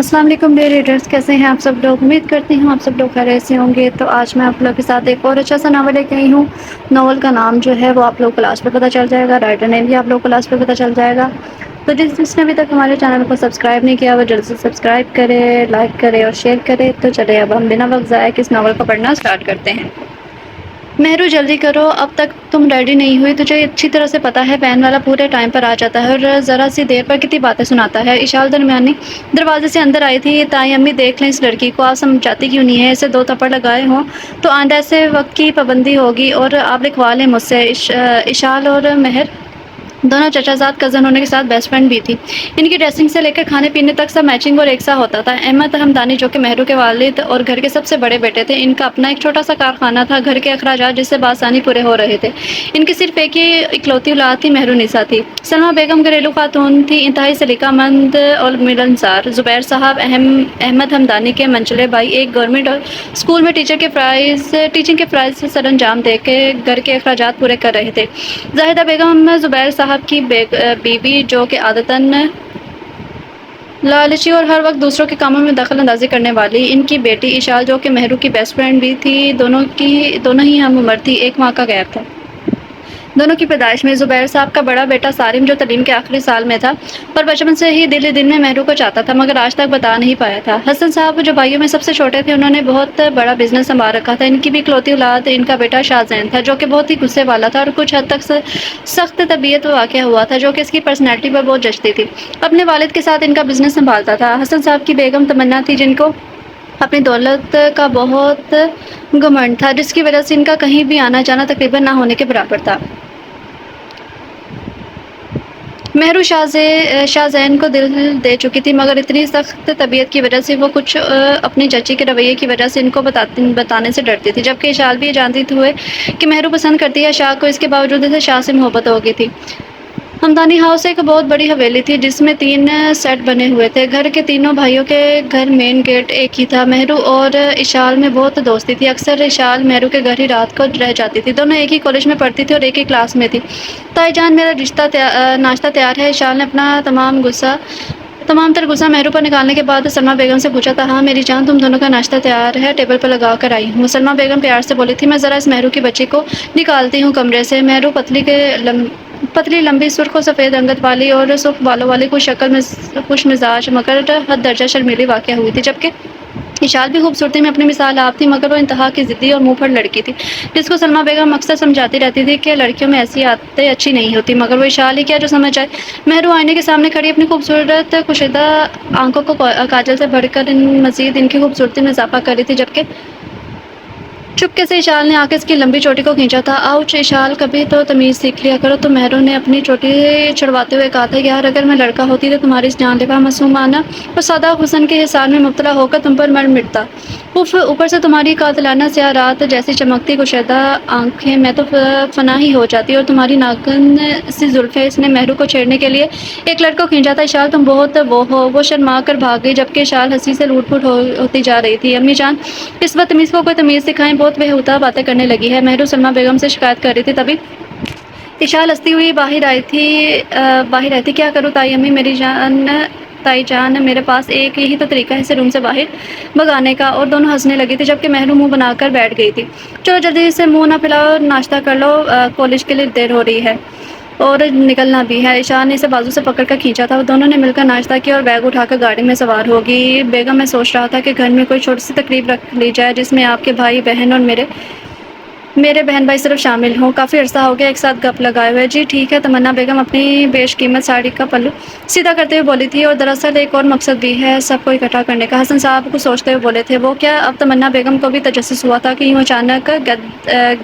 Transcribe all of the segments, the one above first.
السلام علیکم dear readers, کیسے ہیں آپ سب لوگ؟ امید کرتی ہوں آپ سب لوگ خیریت سے ہوں گے۔ تو آج میں آپ لوگ کے ساتھ ایک اور اچھا سا ناول لے کے آئی ہوں۔ ناول کا نام جو ہے وہ آپ لوگ کو لاسٹ پہ پتہ چل جائے گا، رائٹر نیم بھی آپ لوگ کو لاسٹ پہ پتہ چل جائے گا۔ تو جس نے ابھی تک ہمارے چینل کو سبسکرائب نہیں کیا وہ جلد سے سبسکرائب کرے، لائک کرے اور شیئر کرے۔ تو چلے اب ہم بنا وقت ضائع کے اس ناول کو پڑھنا اسٹارٹ کرتے ہیں۔ مہرو جلدی کرو، اب تک تم ریڈی نہیں ہوئی؟ تجھے اچھی طرح سے پتہ ہے وین والا پورے ٹائم پر آ جاتا ہے اور ذرا سی دیر پر کتنی باتیں سناتا ہے۔ اشال درمیانی دروازے سے اندر آئی تھی۔ تائیں امی دیکھ لیں اس لڑکی کو، آپ سمجھاتی کیوں نہیں ہے؟ اسے 2 تھپڑ لگائے ہوں تو آئندہ سے وقت کی پابندی ہوگی اور آپ لکھوا لیں مجھ سے۔ اشال اور مہر دونوں چچا زاد کزن ہونے کے ساتھ بیسٹ فرینڈ بھی تھی۔ ان کی ڈریسنگ سے لے کر کھانے پینے تک سب میچنگ اور ایک سا ہوتا تھا۔ احمد ہمدانی جو کہ مہرو کے والد اور گھر کے سب سے بڑے بیٹے تھے، ان کا اپنا ایک چھوٹا سا کارخانہ تھا، گھر کے اخراجات جس سے بآسانی پورے ہو رہے تھے۔ ان کی صرف ایک ہی اکلوتی اولاد تھی، مہرو نسا تھی۔ سلمیٰ بیگم گھریلو خاتون تھی، انتہائی سلیقہ مند اور ملنسار۔ زبیر صاحب احمد ہمدانی کے منچلے بھائی ایک گورنمنٹ اسکول میں ٹیچنگ کے فرائض سے سر انجام دے کے گھر کے اخراجات پورے کر رہے تھے۔ زاہدہ بیگم زبیر صاحب کی بیوی جو کہ عادتاً لالچی اور ہر وقت دوسروں کے کاموں میں دخل اندازی کرنے والی، ان کی بیٹی اشال جو کہ مہرو کی بیسٹ فرینڈ بھی تھی، دونوں ہی ہم عمر تھی، 1 ماہ کا گیپ تھا دونوں کی پیدائش میں۔ زبیر صاحب کا بڑا بیٹا سالم جو تعلیم کے آخری سال میں تھا اور بچپن سے ہی دل ہی دل میں مہرو کو چاہتا تھا مگر آج تک بتا نہیں پایا تھا۔ حسن صاحب جو بھائیوں میں سب سے چھوٹے تھے، انہوں نے بہت بڑا بزنس سنبھال رکھا تھا۔ ان کی بھی اکلوتی اولاد ان کا بیٹا شاہ زین تھا جو کہ بہت ہی غصے والا تھا اور کچھ حد تک سخت طبیعت واقع ہوا تھا جو کہ اس کی پرسنالٹی پر بہت جچتی تھی۔ اپنے والد کے ساتھ ان کا بزنس سنبھالتا تھا۔ حسن صاحب کی بیگم تمنا تھی جن کو اپنی دولت کا بہت گھمنڈ تھا، جس کی وجہ سے ان کا کہیں بھی آنا جانا تقریباً نہ ہونے کے برابر تھا۔ مہرو شاہ زین کو دل دے چکی تھی مگر اتنی سخت طبیعت کی وجہ سے وہ کچھ اپنی چچی کے رویے کی وجہ سے ان کو بتانے سے ڈرتی تھی، جبکہ اشال بھی یہ جانتی ہوئے کہ مہرو پسند کرتی ہے شاہ کو، اس کے باوجود اسے شاہ سے محبت ہو گئی تھی۔ ہمدانی ہاؤس ایک بہت بڑی حویلی تھی جس میں 3 سیٹ بنے ہوئے تھے۔ گھر کے تینوں بھائیوں کے گھر مین گیٹ ایک ہی تھا۔ مہرو اور اشال میں بہت دوستی تھی، اکثر اشال مہرو کے گھر ہی رات کو رہ جاتی تھی۔ دونوں ایک ہی کالج میں پڑھتی تھی اور ایک ہی کلاس میں تھی۔ تائی جان میرا ناشتہ تیار ہے؟ اشال نے اپنا تمام تر غصہ مہرو پر نکالنے کے بعد سلمیٰ بیگم سے پوچھا تھا۔ ہاں میری جان، تم دونوں کا ناشتہ تیار ہے، ٹیبل پر لگا کر آئی ہوں۔ سلمیٰ بیگم پیار سے بولی تھی۔ میں ذرا اس مہرو کی بچی کو نکالتی ہوں کمرے سے۔ مہرو پتلی لمبی سرخ و سفید رنگت والی اور سرخ بالوں والی خوش مزاج مگر حد درجہ شرمیلی واقع ہوئی تھی، جبکہ اشال بھی خوبصورتی میں اپنی مثال آپ تھی مگر وہ انتہا کی ضدی اور منہ پھٹ لڑکی تھی، جس کو سلمیٰ بیگم اکثر سمجھاتی رہتی تھی کہ لڑکیوں میں ایسی عادتیں اچھی نہیں ہوتی، مگر وہ اشال ہی کیا جو سمجھ جائے۔ مہرو آئینے کے سامنے کھڑی اپنی خوبصورت کشیدہ آنکھوں کو کاجل سے بھر کر مزید ان کی خوبصورتی میں اضافہ کر رہی تھی، جبکہ چپکے سے اشال نے آ کے اس کی لمبی چوٹی کو کھینچا تھا۔ آؤچ اشال، کبھی تو تمیز سیکھ لیا کرو۔ تو مہرو نے اپنی چوٹی چھڑواتے ہوئے کہا تھا، یار اگر میں لڑکا ہوتی تو تمہاری اس جان لیوا معصومانہ اور سادہ حسن کے حصار میں مبتلا ہو کر تم پر مر مٹتا۔ اوپر سے تمہاری قاتلانہ سیاہ رات جیسی چمکتی کشیدہ آنکھیں، میں تو فنا ہی ہو جاتی۔ اور تمہاری ناگن سی زلفیں۔ اس نے مہرو کو چھیڑنے کے لیے ایک لڑکے کو کھینچا تھا۔ اشال تم بہت وہ ہو۔ وہ شرما کر بھاگ گئی، جبکہ اشال ہنسی سے لوٹ پوٹ ہوتی جا رہی تھی۔ امی جان، اس بدتمیز کو کوئی تمیز سکھائیں، بہت بےہودہ باتیں کرنے لگی ہے۔ مہرو سلمیٰ بیگم سے شکایت کر رہی تھی، تبھی اشال ہنستی ہوئی باہر آئی تھی۔ کیا کروں تائی امی، تائی جان، میرے پاس ایک ہی تو طریقہ ہے اسے روم سے باہر بھگانے کا۔ اور دونوں ہنسنے لگی تھی، جبکہ مہرو منہ بنا کر بیٹھ گئی تھی۔ چلو جلدی سے منہ نہ پھیلاؤ، ناشتہ کر لو، کالج کے لیے دیر ہو رہی ہے اور نکلنا بھی ہے۔ اشال نے اسے بازو سے پکڑ کر کھینچا تھا۔ دونوں نے مل کر ناشتہ کیا اور بیگ اٹھا کر گاڑی میں سوار ہوگی۔ بیگم، میں سوچ رہا تھا کہ گھر میں کوئی چھوٹی سی تقریب رکھ لی جائے جس میں آپ کے بھائی بہن اور میرے بہن بھائی صرف شامل ہوں، کافی عرصہ ہو گیا ایک ساتھ گپ لگائے ہوئے۔ جی ٹھیک ہے، تمنا بیگم اپنی بیش قیمت ساڑی کا پلو سیدھا کرتے ہوئے بولی تھی۔ اور دراصل ایک اور مقصد بھی ہے سب کو اکٹھا کرنے کا، حسن صاحب کو سوچتے ہوئے بولے تھے۔ وہ کیا؟ اب تمنا بیگم کو بھی تجسس ہوا تھا کہ یوں اچانک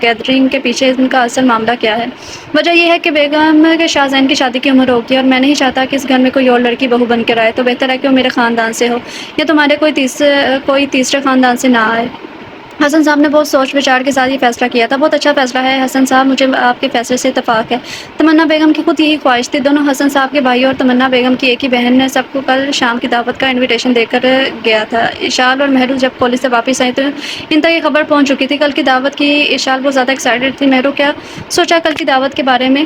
گیدرنگ کے پیچھے ان کا اصل معاملہ کیا ہے۔ وجہ یہ ہے کہ بیگم کے شاہ زین کی شادی کی عمر ہوگی اور میں نہیں چاہتا کہ اس گھر میں کوئی اور لڑکی بہو بن کر آئے، تو بہتر ہے کہ وہ میرے خاندان سے ہو یا تمہارے کوئی تیسرے خاندان سے نہ آئے۔ حسن صاحب نے بہت سوچ وچار کے ساتھ یہ فیصلہ کیا تھا۔ بہت اچھا فیصلہ ہے حسن صاحب، مجھے آپ کے فیصلے سے اتفاق ہے۔ تمنا بیگم کی خود یہی خواہش تھی۔ دونوں حسن صاحب کے بھائی اور تمنا بیگم کی ایک ہی بہن نے سب کو کل شام کی دعوت کا انویٹیشن دے کر گیا تھا۔ اشال اور مہرو جب کالج سے واپس آئی تو ان تک یہ خبر پہنچ چکی تھی کل کی دعوت کی۔ اشال بہت زیادہ ایکسائٹڈ تھی۔ مہرو، کیا سوچا کل کی دعوت کے بارے میں؟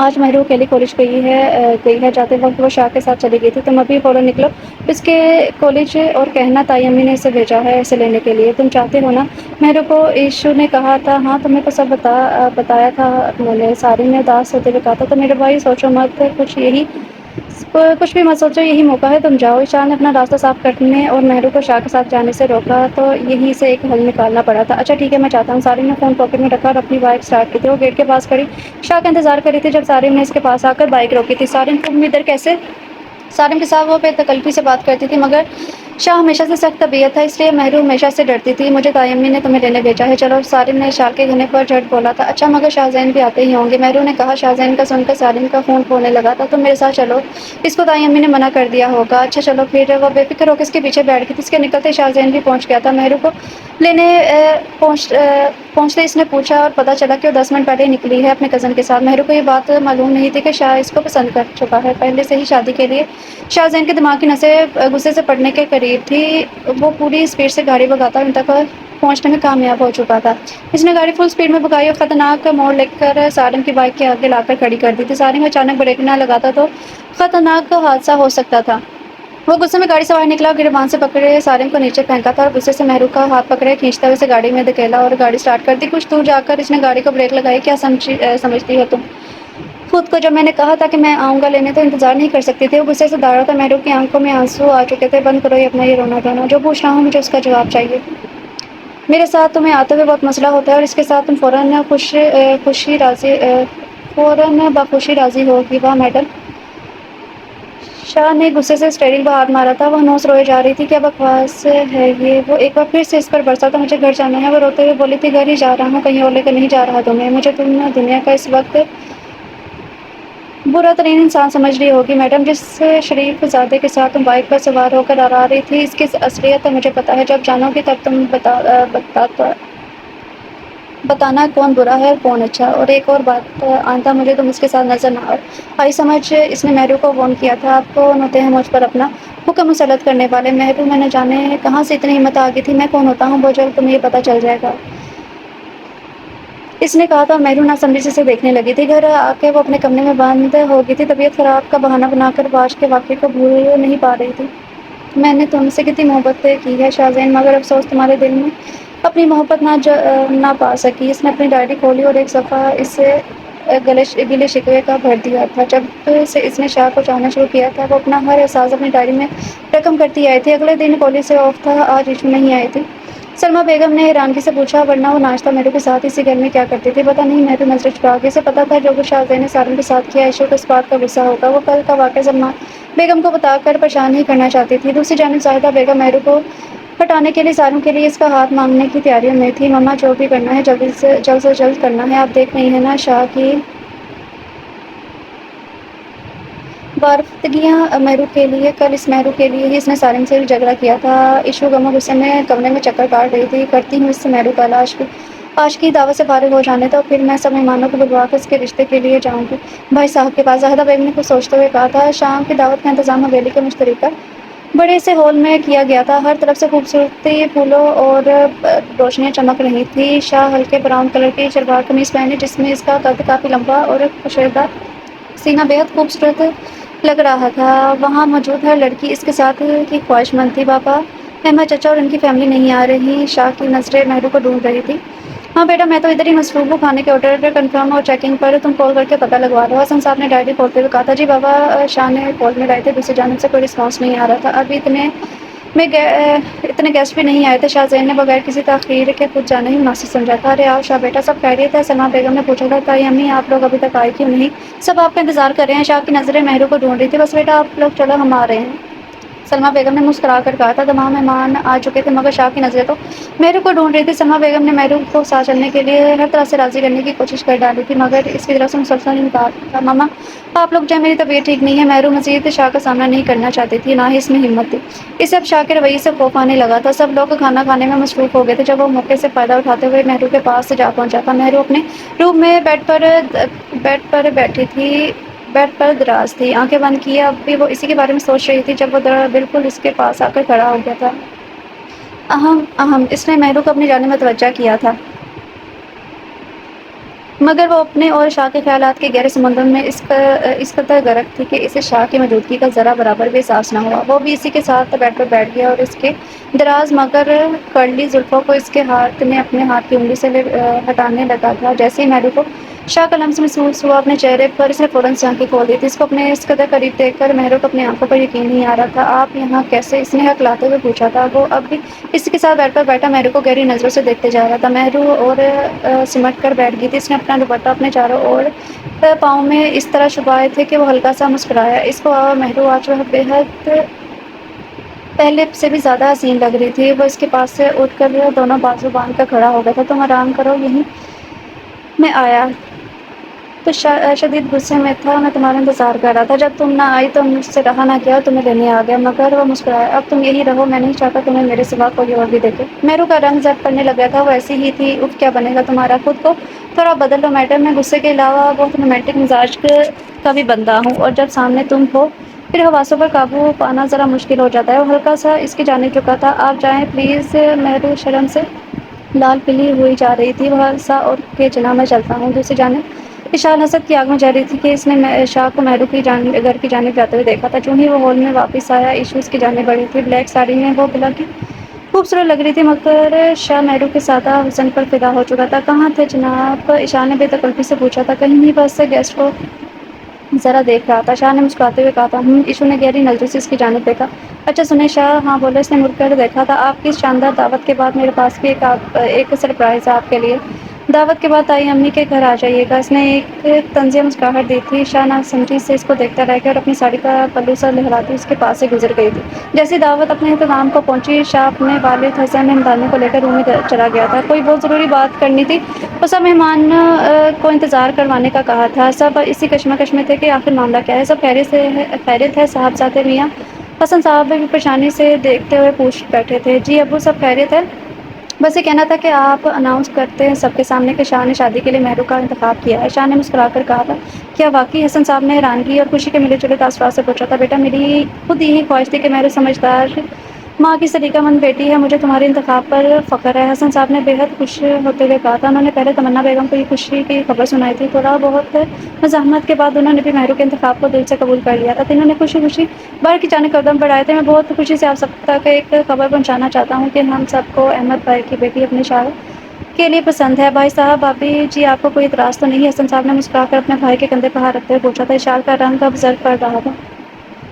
آج محرو اکیلی کالج گئی ہے جاتے وقت وہ شاہ کے ساتھ چلی گئی تھی، تم ابھی فوراً نکلو اس کے کالج اور کہنا تائی امی نے اسے بھیجا ہے اسے لینے کے لیے، تم چاہتے ہو نا؟ محرو کو ایشو نے کہا تھا۔ ہاں تمہیں تو سب بتایا تھا انہوں نے، سارن نے اداس ہوتے ہوئے کہا تھا۔ تو میرے بھائی سوچو مت، کچھ بھی مت سوچو، یہی موقع ہے، تم جاؤ۔ شاہ نے اپنا راستہ صاف کرنے اور محرو کو شاہ کے ساتھ جانے سے روکا تو یہیں سے ایک حل نکالنا پڑا تھا۔ اچھا ٹھیک ہے، میں چاہتا ہوں۔ سارن نے فون پاکٹ میں رکھا اور اپنی بائک اسٹارٹ کی تھی، وہ گیٹ کے پاس کھڑی شاہ کا انتظار کر رہی تھی جب سارن نے اس کے پاس آ کر بائک روکی تھی۔ سارن تم ادھر کیسے؟ سارن کے ساتھ وہ بے تکلفی سے بات کرتی تھی، مگر شاہ ہمیشہ سے سخت طبیعت تھا، اس لیے محرو ہمیشہ سے ڈرتی تھی۔ مجھے تائی امی نے تمہیں لینے بھیجا ہے، چلو۔ سارن نے شاہ کے گھنے پر جھٹ بولا تھا۔ اچھا مگر شاہ زین بھی آتے ہی ہوں گے، محرو نے کہا۔ شاہ زین کا سن کر سارن کا خون کھولنے لگا تھا۔ تم میرے ساتھ چلو، اس کو تائی امی نے منع کر دیا ہوگا۔ اچھا چلو پھر۔ وہ بے فکر ہو کے اس کے پیچھے بیٹھ گئی تھی، اس کے نکلتے شاہ زین بھی پہنچ گیا تھا۔ محرو کو لینے پہنچتے اس نے پوچھا اور پتہ چلا کہ وہ 10 منٹ پہلے ہی نکلی ہے اپنے کزن کے ساتھ۔ محرو کو یہ بات معلوم نہیں تھی کہ شاہ اس کو پسند کر چکا ہے پہلے سے ہی۔ شادی کے لیے شاہ زین کے دماغ کی نسیں غصے سے پڑنے کے قریب تھی، وہ پوری اسپیڈ سے گاڑی بھگاتا ان تک پہنچنے میں کامیاب ہو چکا تھا۔ اس نے گاڑی فل اسپیڈ میں بھگائی اور خطرناک موڑ لے کر سارن کی بائک کے آگے لا کر کھڑی کر دی تھی۔ سارن اچانک بریک نہ لگاتا تو خطرناک حادثہ ہو سکتا تھا۔ وہ غصے میں گاڑی سے باہر نکلا اور گریبان سے پکڑے سارن کو نیچے پھینکا تھا اور غصے سے محرو کا ہاتھ پکڑے کھینچتے ہوئے اسے گاڑی میں دھکیلا اور گاڑی اسٹارٹ کر دی۔ کچھ دور جا کر اس نے گاڑی کو بریک لگائی۔ کیا سمجھتی ہو تم خود کو؟ جب میں نے کہا تھا کہ میں آؤں گا لینے تو انتظار نہیں کر سکتی تھی؟ وہ غصے سے داڑا تھا۔ محرو کی آنکھوں میں آنسو آ چکے تھے۔ بند کرو اپنا یہ رونا دھونا، جو پوچھ رہا ہوں مجھے اس کا جواب چاہیے۔ میرے ساتھ تمہیں آتے ہوئے بہت مسئلہ ہوتا ہے اور اس کے ساتھ تم فوراً بخوشی راضی ہوگی، واہ میڈم۔ شاہ نے غصے سے اسٹیئرنگ پر ہاتھ مارا تھا، وہ نوچ روئے جا رہی تھی۔ کیا بکواس ہے یہ؟ وہ ایک بار پھر سے اس پر برسا تھا۔ مجھے گھر جانا ہے، وہ روتے ہوئے بولی تھی۔ گھر ہی جا رہا ہوں، کہیں اور لے کر نہیں جا رہا تمہیں۔ مجھے تم دنیا کا اس وقت برا ترین انسان سمجھ رہی ہوگی میڈم، جس شریف زادے کے ساتھ تم بائک پر سوار ہو کر آ رہی تھی، اس کی اصلیت مجھے پتہ ہے۔ جب جانو گی تب تم بتانا کون برا ہے اور کون اچھا۔ اور ایک اور بات، آئندہ مجھے تم اس کے ساتھ نظر نہ آؤ۔ آئی سمجھ، اس نے محرو کو وارن کیا تھا۔ آپ کون ہوتے ہیں مجھ پر اپنا حکم مسلط کرنے والے؟ محرو، میں نے جانے کہاں سے اتنی ہمت آ گئی تھی، میں کون ہوتا ہوں وہ جلد تمہیں یہ پتہ چل جائے گا، اس نے کہا تھا۔ محرو ناسمجھی سے اسے دیکھنے لگی تھی۔ گھر آ کے وہ اپنے کمرے میں بند ہو گئی تھی، طبیعت خراب کا بہانہ بنا کر وہ آج کے واقعے کو بھول نہیں پا رہی تھی۔ میں نے تم سے کتنی محبت کی ہے شاہ زین، مگر افسوس تمہارے دل میں اپنی محبت نہ پا سکی۔ اس نے اپنی ڈائری کھولی اور ایک صفحہ اس سے گلے شکوے کا بھر دیا تھا۔ جب سے اس نے شاہ کو چاہنا شروع کیا تھا، وہ اپنا ہر احساس اپنی ڈائری میں رقم کرتی آئی تھی۔ اگلے دن کالج سے آف تھا، آج ایشو نہیں آئی تھی۔ سلمیٰ بیگم نے حیرانگی سے پوچھا، ورنہ وہ ناشتہ محرو کے ساتھ اسی گھر میں کیا کرتی تھی؟ پتہ نہیں، محرو نظریں چرا گئی۔ اسے پتہ تھا جو کچھ شاہ زین نے سارن کے ساتھ کیا، ایشو کو اس بات کا غصہ ہوگا۔ وہ کل کا واقعہ سلمیٰ بیگم کو بتا کر پریشان نہیں کرنا چاہتی تھی۔ دوسری جانب زاہدہ بیگم محرو کو ہٹانے کے لیے سارن کے لیے اس کا ہاتھ مانگنے کی تیاریوں میں تھی۔ مما جو بھی کرنا ہے جلد سے جلد کرنا ہے، آپ دیکھ رہی ہیں نا شاہ کی وارفتگیاں محرو کے لیے۔ کل اس محرو کے لیے ہی اس نے سارن سے جھگڑا کیا تھا۔ ایشو غم و غصے میں کمرے میں چکر کاٹ رہی تھی۔ کرتی ہوں اس سے محرو کا علاج، آج کی دعوت سے فارغ ہو جانے دو، پھر میں سب مہمانوں کو بلوا کر اس کے رشتے کے لیے جاؤں گی بھائی صاحب کے پاس، زاہدہ بیگم نے کچھ سوچتے ہوئے کہا تھا۔ شام کی دعوت کا انتظام حویلی کے مشترکہ بڑے سے ہال میں کیا گیا تھا۔ ہر طرف سے خوبصورتی پھولوں اور روشنیاں چمک رہی تھیں۔ شاہ ہلکے براؤن کلر کی شلوار قمیض پہنے، جس میں اس کا قد کافی لمبا اور کشیدہ سینہ بےحد خوبصورت لگ رہا تھا۔ وہاں موجود ہر لڑکی اس کے ساتھ کی خواہش مند تھی۔ بابا احمد چچا اور ان کی فیملی نہیں آ رہی؟ شاہ کی نظریں محرو کو ڈھونڈ رہی تھی۔ ہاں بیٹا، میں تو ادھر ہی مصروف ہوں، کھانے کے آرڈر کنفرم اور چیکنگ پر، تم کال کر کے پتہ لگوا دو۔ حسن صاحب نے ڈائری کھولتے ہوئے کہا تھا۔ جی بابا، شاہ نے کال میں لائے تھے، دوسری جانب سے کوئی رسپانس نہیں آ رہا تھا۔ اب اتنے گیسٹ بھی نہیں آئے تھے۔ شاہ زین نے بغیر کسی تاخیر کے خود جانا ہی مناسب سمجھا تھا۔ ارے آؤ شاہ بیٹا، سب خیریت ہے؟ سلمیٰ بیگم نے پوچھا تھا۔ تائی امی، آپ لوگ ابھی تک آئے کیوں نہیں؟ سب آپ کا انتظار کر رہے ہیں۔ شاہ کی نظریں محرو کو ڈھونڈ رہی تھی۔ بس بیٹا آپ لوگ چلو، ہم آ رہے ہیں، سلمیٰ بیگم نے مسکرا کر کہا تھا۔ تمام مہمان آ چکے تھے، مگر شاہ کی نظریں تو محرو کو ڈھونڈ رہی تھی۔ سلمیٰ بیگم نے محرو کو ساتھ چلنے کے لیے ہر طرح سے راضی کرنے کی کوشش کر ڈالی تھی، مگر اس کی طرف سے مسلسل انکار تھا۔ مما آپ لوگ جائیں، میری طبیعت ٹھیک نہیں ہے۔ محرو مزید شاہ کا سامنا نہیں کرنا چاہتی تھی، نہ ہی اس میں ہمت تھی۔ اسے اب شاہ کے رویے سے خوف آنے لگا تھا۔ سب لوگ کھانا کھانے میں مصروف ہو گئے تھے جب وہ موقع سے فائدہ اٹھاتے ہوئے محرو کے پاس جا پہنچا تھا۔ محرو اپنے روم میں بیڈ پر دراز تھی، آنکھیں بند کیے۔ اب بھی وہ اسی کے بارے میں سوچ رہی تھی جب وہ بالکل اس کے پاس آ کر کھڑا ہو گیا تھا۔ اس نے محرو کو اپنی جانب متوجہ کیا تھا۔ مگر وہ اپنے اور شاہ کے خیالات کے گہرے سمندر میں اس قدر غرق تھی کہ اسے شاہ کی موجودگی کا ذرا برابر بھی احساس نہ ہوا۔ وہ بھی اسی کے ساتھ بیٹھ گیا اور اس کے دراز مگر کرلی زلفوں کو اس کے ہاتھ نے اپنے ہاتھ کی انگلی سے ہٹانے لگا تھا۔ جیسے ہی مہرو کو شاہ کا لمس محسوس ہوا اپنے چہرے پر، اس نے فوراً سے آنکھیں کھول دی تھی۔ اس کو اپنے اس قدر قریب دیکھ کر مہرو کو اپنی آنکھوں پر یقین نہیں آ رہا تھا۔ آپ یہاں کیسے؟ اس نے ہکلاتے ہوئے پوچھا تھا۔ وہ اب بھی اسی کے ساتھ بیٹھا مہرو کو گہری نظروں سے دیکھتے جا رہا تھا۔ مہرو اور سمٹ کر بیٹھ گئی تھی۔ اس نے اپنا دوپٹہ اپنے چاروں اور پاؤں میں اس طرح چھپائے تھے کہ وہ ہلکا سا مسکرایا۔ اس کو مہرو آج وہ بے حد پہلے سے بھی زیادہ حسین لگ رہی تھی۔ وہ اس کے پاس سے اٹھ کر دونوں بازو باندھ کر کھڑا ہو گیا تھا۔ تم آرام کرو، یہیں میں آیا تو شدید غصے میں تھا۔ میں تمہارا انتظار کر رہا تھا۔ جب تم نہ آئی تو مجھ سے رہا نہ گیا اور تمہیں لینے آ گیا۔ مگر وہ مسکرایا۔ اب تم یہی رہو، میں نہیں چاہتا تمہیں میرے سوا کوئی اور بھی دیکھے۔ مہرو کا رنگ زرد پڑنے لگا تھا۔ وہ ایسی ہی تھی۔ اف، کیا بنے گا تمہارا؟ خود کو تھوڑا بدل لو میڈم۔ میں غصے کے علاوہ بہت رومانٹک مزاج کا بھی بندہ ہوں، اور جب سامنے تم ہو پھر حواسوں پر قابو پانا ذرا مشکل ہو جاتا ہے۔ وہ ہلکا سا اس کی جانب جھکا تھا۔ آپ جائیں پلیز۔ مہرو شرم سے لال پلی ہوئی جا رہی تھی۔ وہ سا اور کہ چلا میں چلتا ہوں۔ دوسری جانب اشال حسد کی آگ میں جل رہی تھی کہ اس نے شاہ کو مہرو کی گھر کی جانب جاتے ہوئے دیکھا تھا۔ چوں ہی وہ ہال میں واپس آیا، ایشو اس کی جانب بڑھی تھی۔ بلیک ساڑی میں وہ بلا کی خوبصورت لگ رہی تھی، مگر شاہ مہرو کے سادہ حسن پر فدا ہو چکا تھا۔ کہاں تھے جناب؟ اشال نے بے تکلفی سے پوچھا تھا۔ کہیں نہیں، بس گیسٹ کو ذرا دیکھ رہا تھا، شاہ نے مسکراتے ہوئے کہا تھا۔ ایشو نے گہری نظروں سے اس کی جانب دیکھا۔ اچھا سنیں شاہ؟ ہاں بولو۔ اس نے مڑ کر دیکھا تھا۔ آپ کی اس شاندار دعوت کے بعد میرے پاس بھی ایک سرپرائز ہے آپ کے لیے۔ دعوت کے بعد آئی امی کے گھر آ جائیے گا۔ اس نے ایک طنزیہ مسکراہٹ دی تھی۔ شاہ ناسمجھی سے اس کو دیکھتا رہ گیا اور اپنی ساڑی کا پلو سا لہراتی اس کے پاس سے گزر گئی تھی۔ جیسی دعوت اپنے اختتام کو پہنچی، شاہ اپنے والد حسن امدانی کو لے کر روم میں چلا گیا تھا۔ کوئی بہت ضروری بات کرنی تھی۔ وہ سب مہمان کو انتظار کروانے کا کہا تھا۔ سب اسی کشمکش میں تھے کہ آخر معاملہ کیا ہے۔ سب خیریت ہے صاحبزادے میاں؟ حسن صاحب بھی پریشانی سے دیکھتے ہوئے پوچھ بیٹھے تھے۔ جی ابو، سب خیریت ہے۔ بس یہ کہنا تھا کہ آپ اناؤنس کرتے ہیں سب کے سامنے کہ شاہ نے شادی کے لیے مہرو کا انتخاب کیا ہے۔ شاہ نے مسکرا کر کہا تھا۔ کیا واقعی؟ حسن صاحب نے حیرانگی اور خوشی کے ملے جلے تاثرات سے پوچھا تھا۔ بیٹا، میری خود یہی خواہش تھی کہ مہرو سمجھدار ماں کی سلیقہ مند بیٹی ہے۔ مجھے تمہارے انتخاب پر فخر ہے۔ حسن صاحب نے بے حد خوش ہوتے ہوئے کہا تھا۔ انہوں نے پہلے تمنا بیگم کو یہ خوشی کی خبر سنائی تھی۔ تھوڑا بہت مزاحمت کے بعد انہوں نے بھی مہرو کے انتخاب کو دل سے قبول کر لیا تھا۔ تینوں نے خوشی خوشی باہر کی جانب قدم بڑھائے تھے۔ میں بہت خوشی سے آپ سب تک ایک خبر پہنچانا چاہتا ہوں کہ ہم سب کو احمد بھائی کی بیٹی اپنے شاہ کے لیے پسند ہے۔ بھائی صاحب، بھابھی جی، آپ کو کوئی اعتراض تو نہیں؟ حسن صاحب نے مسکرا کر اپنے بھائی کے کندھے پر ہاتھ رکھتے ہوئے پوچھا تھا۔ اشال کا رنگ اب زرد پڑ رہا تھا۔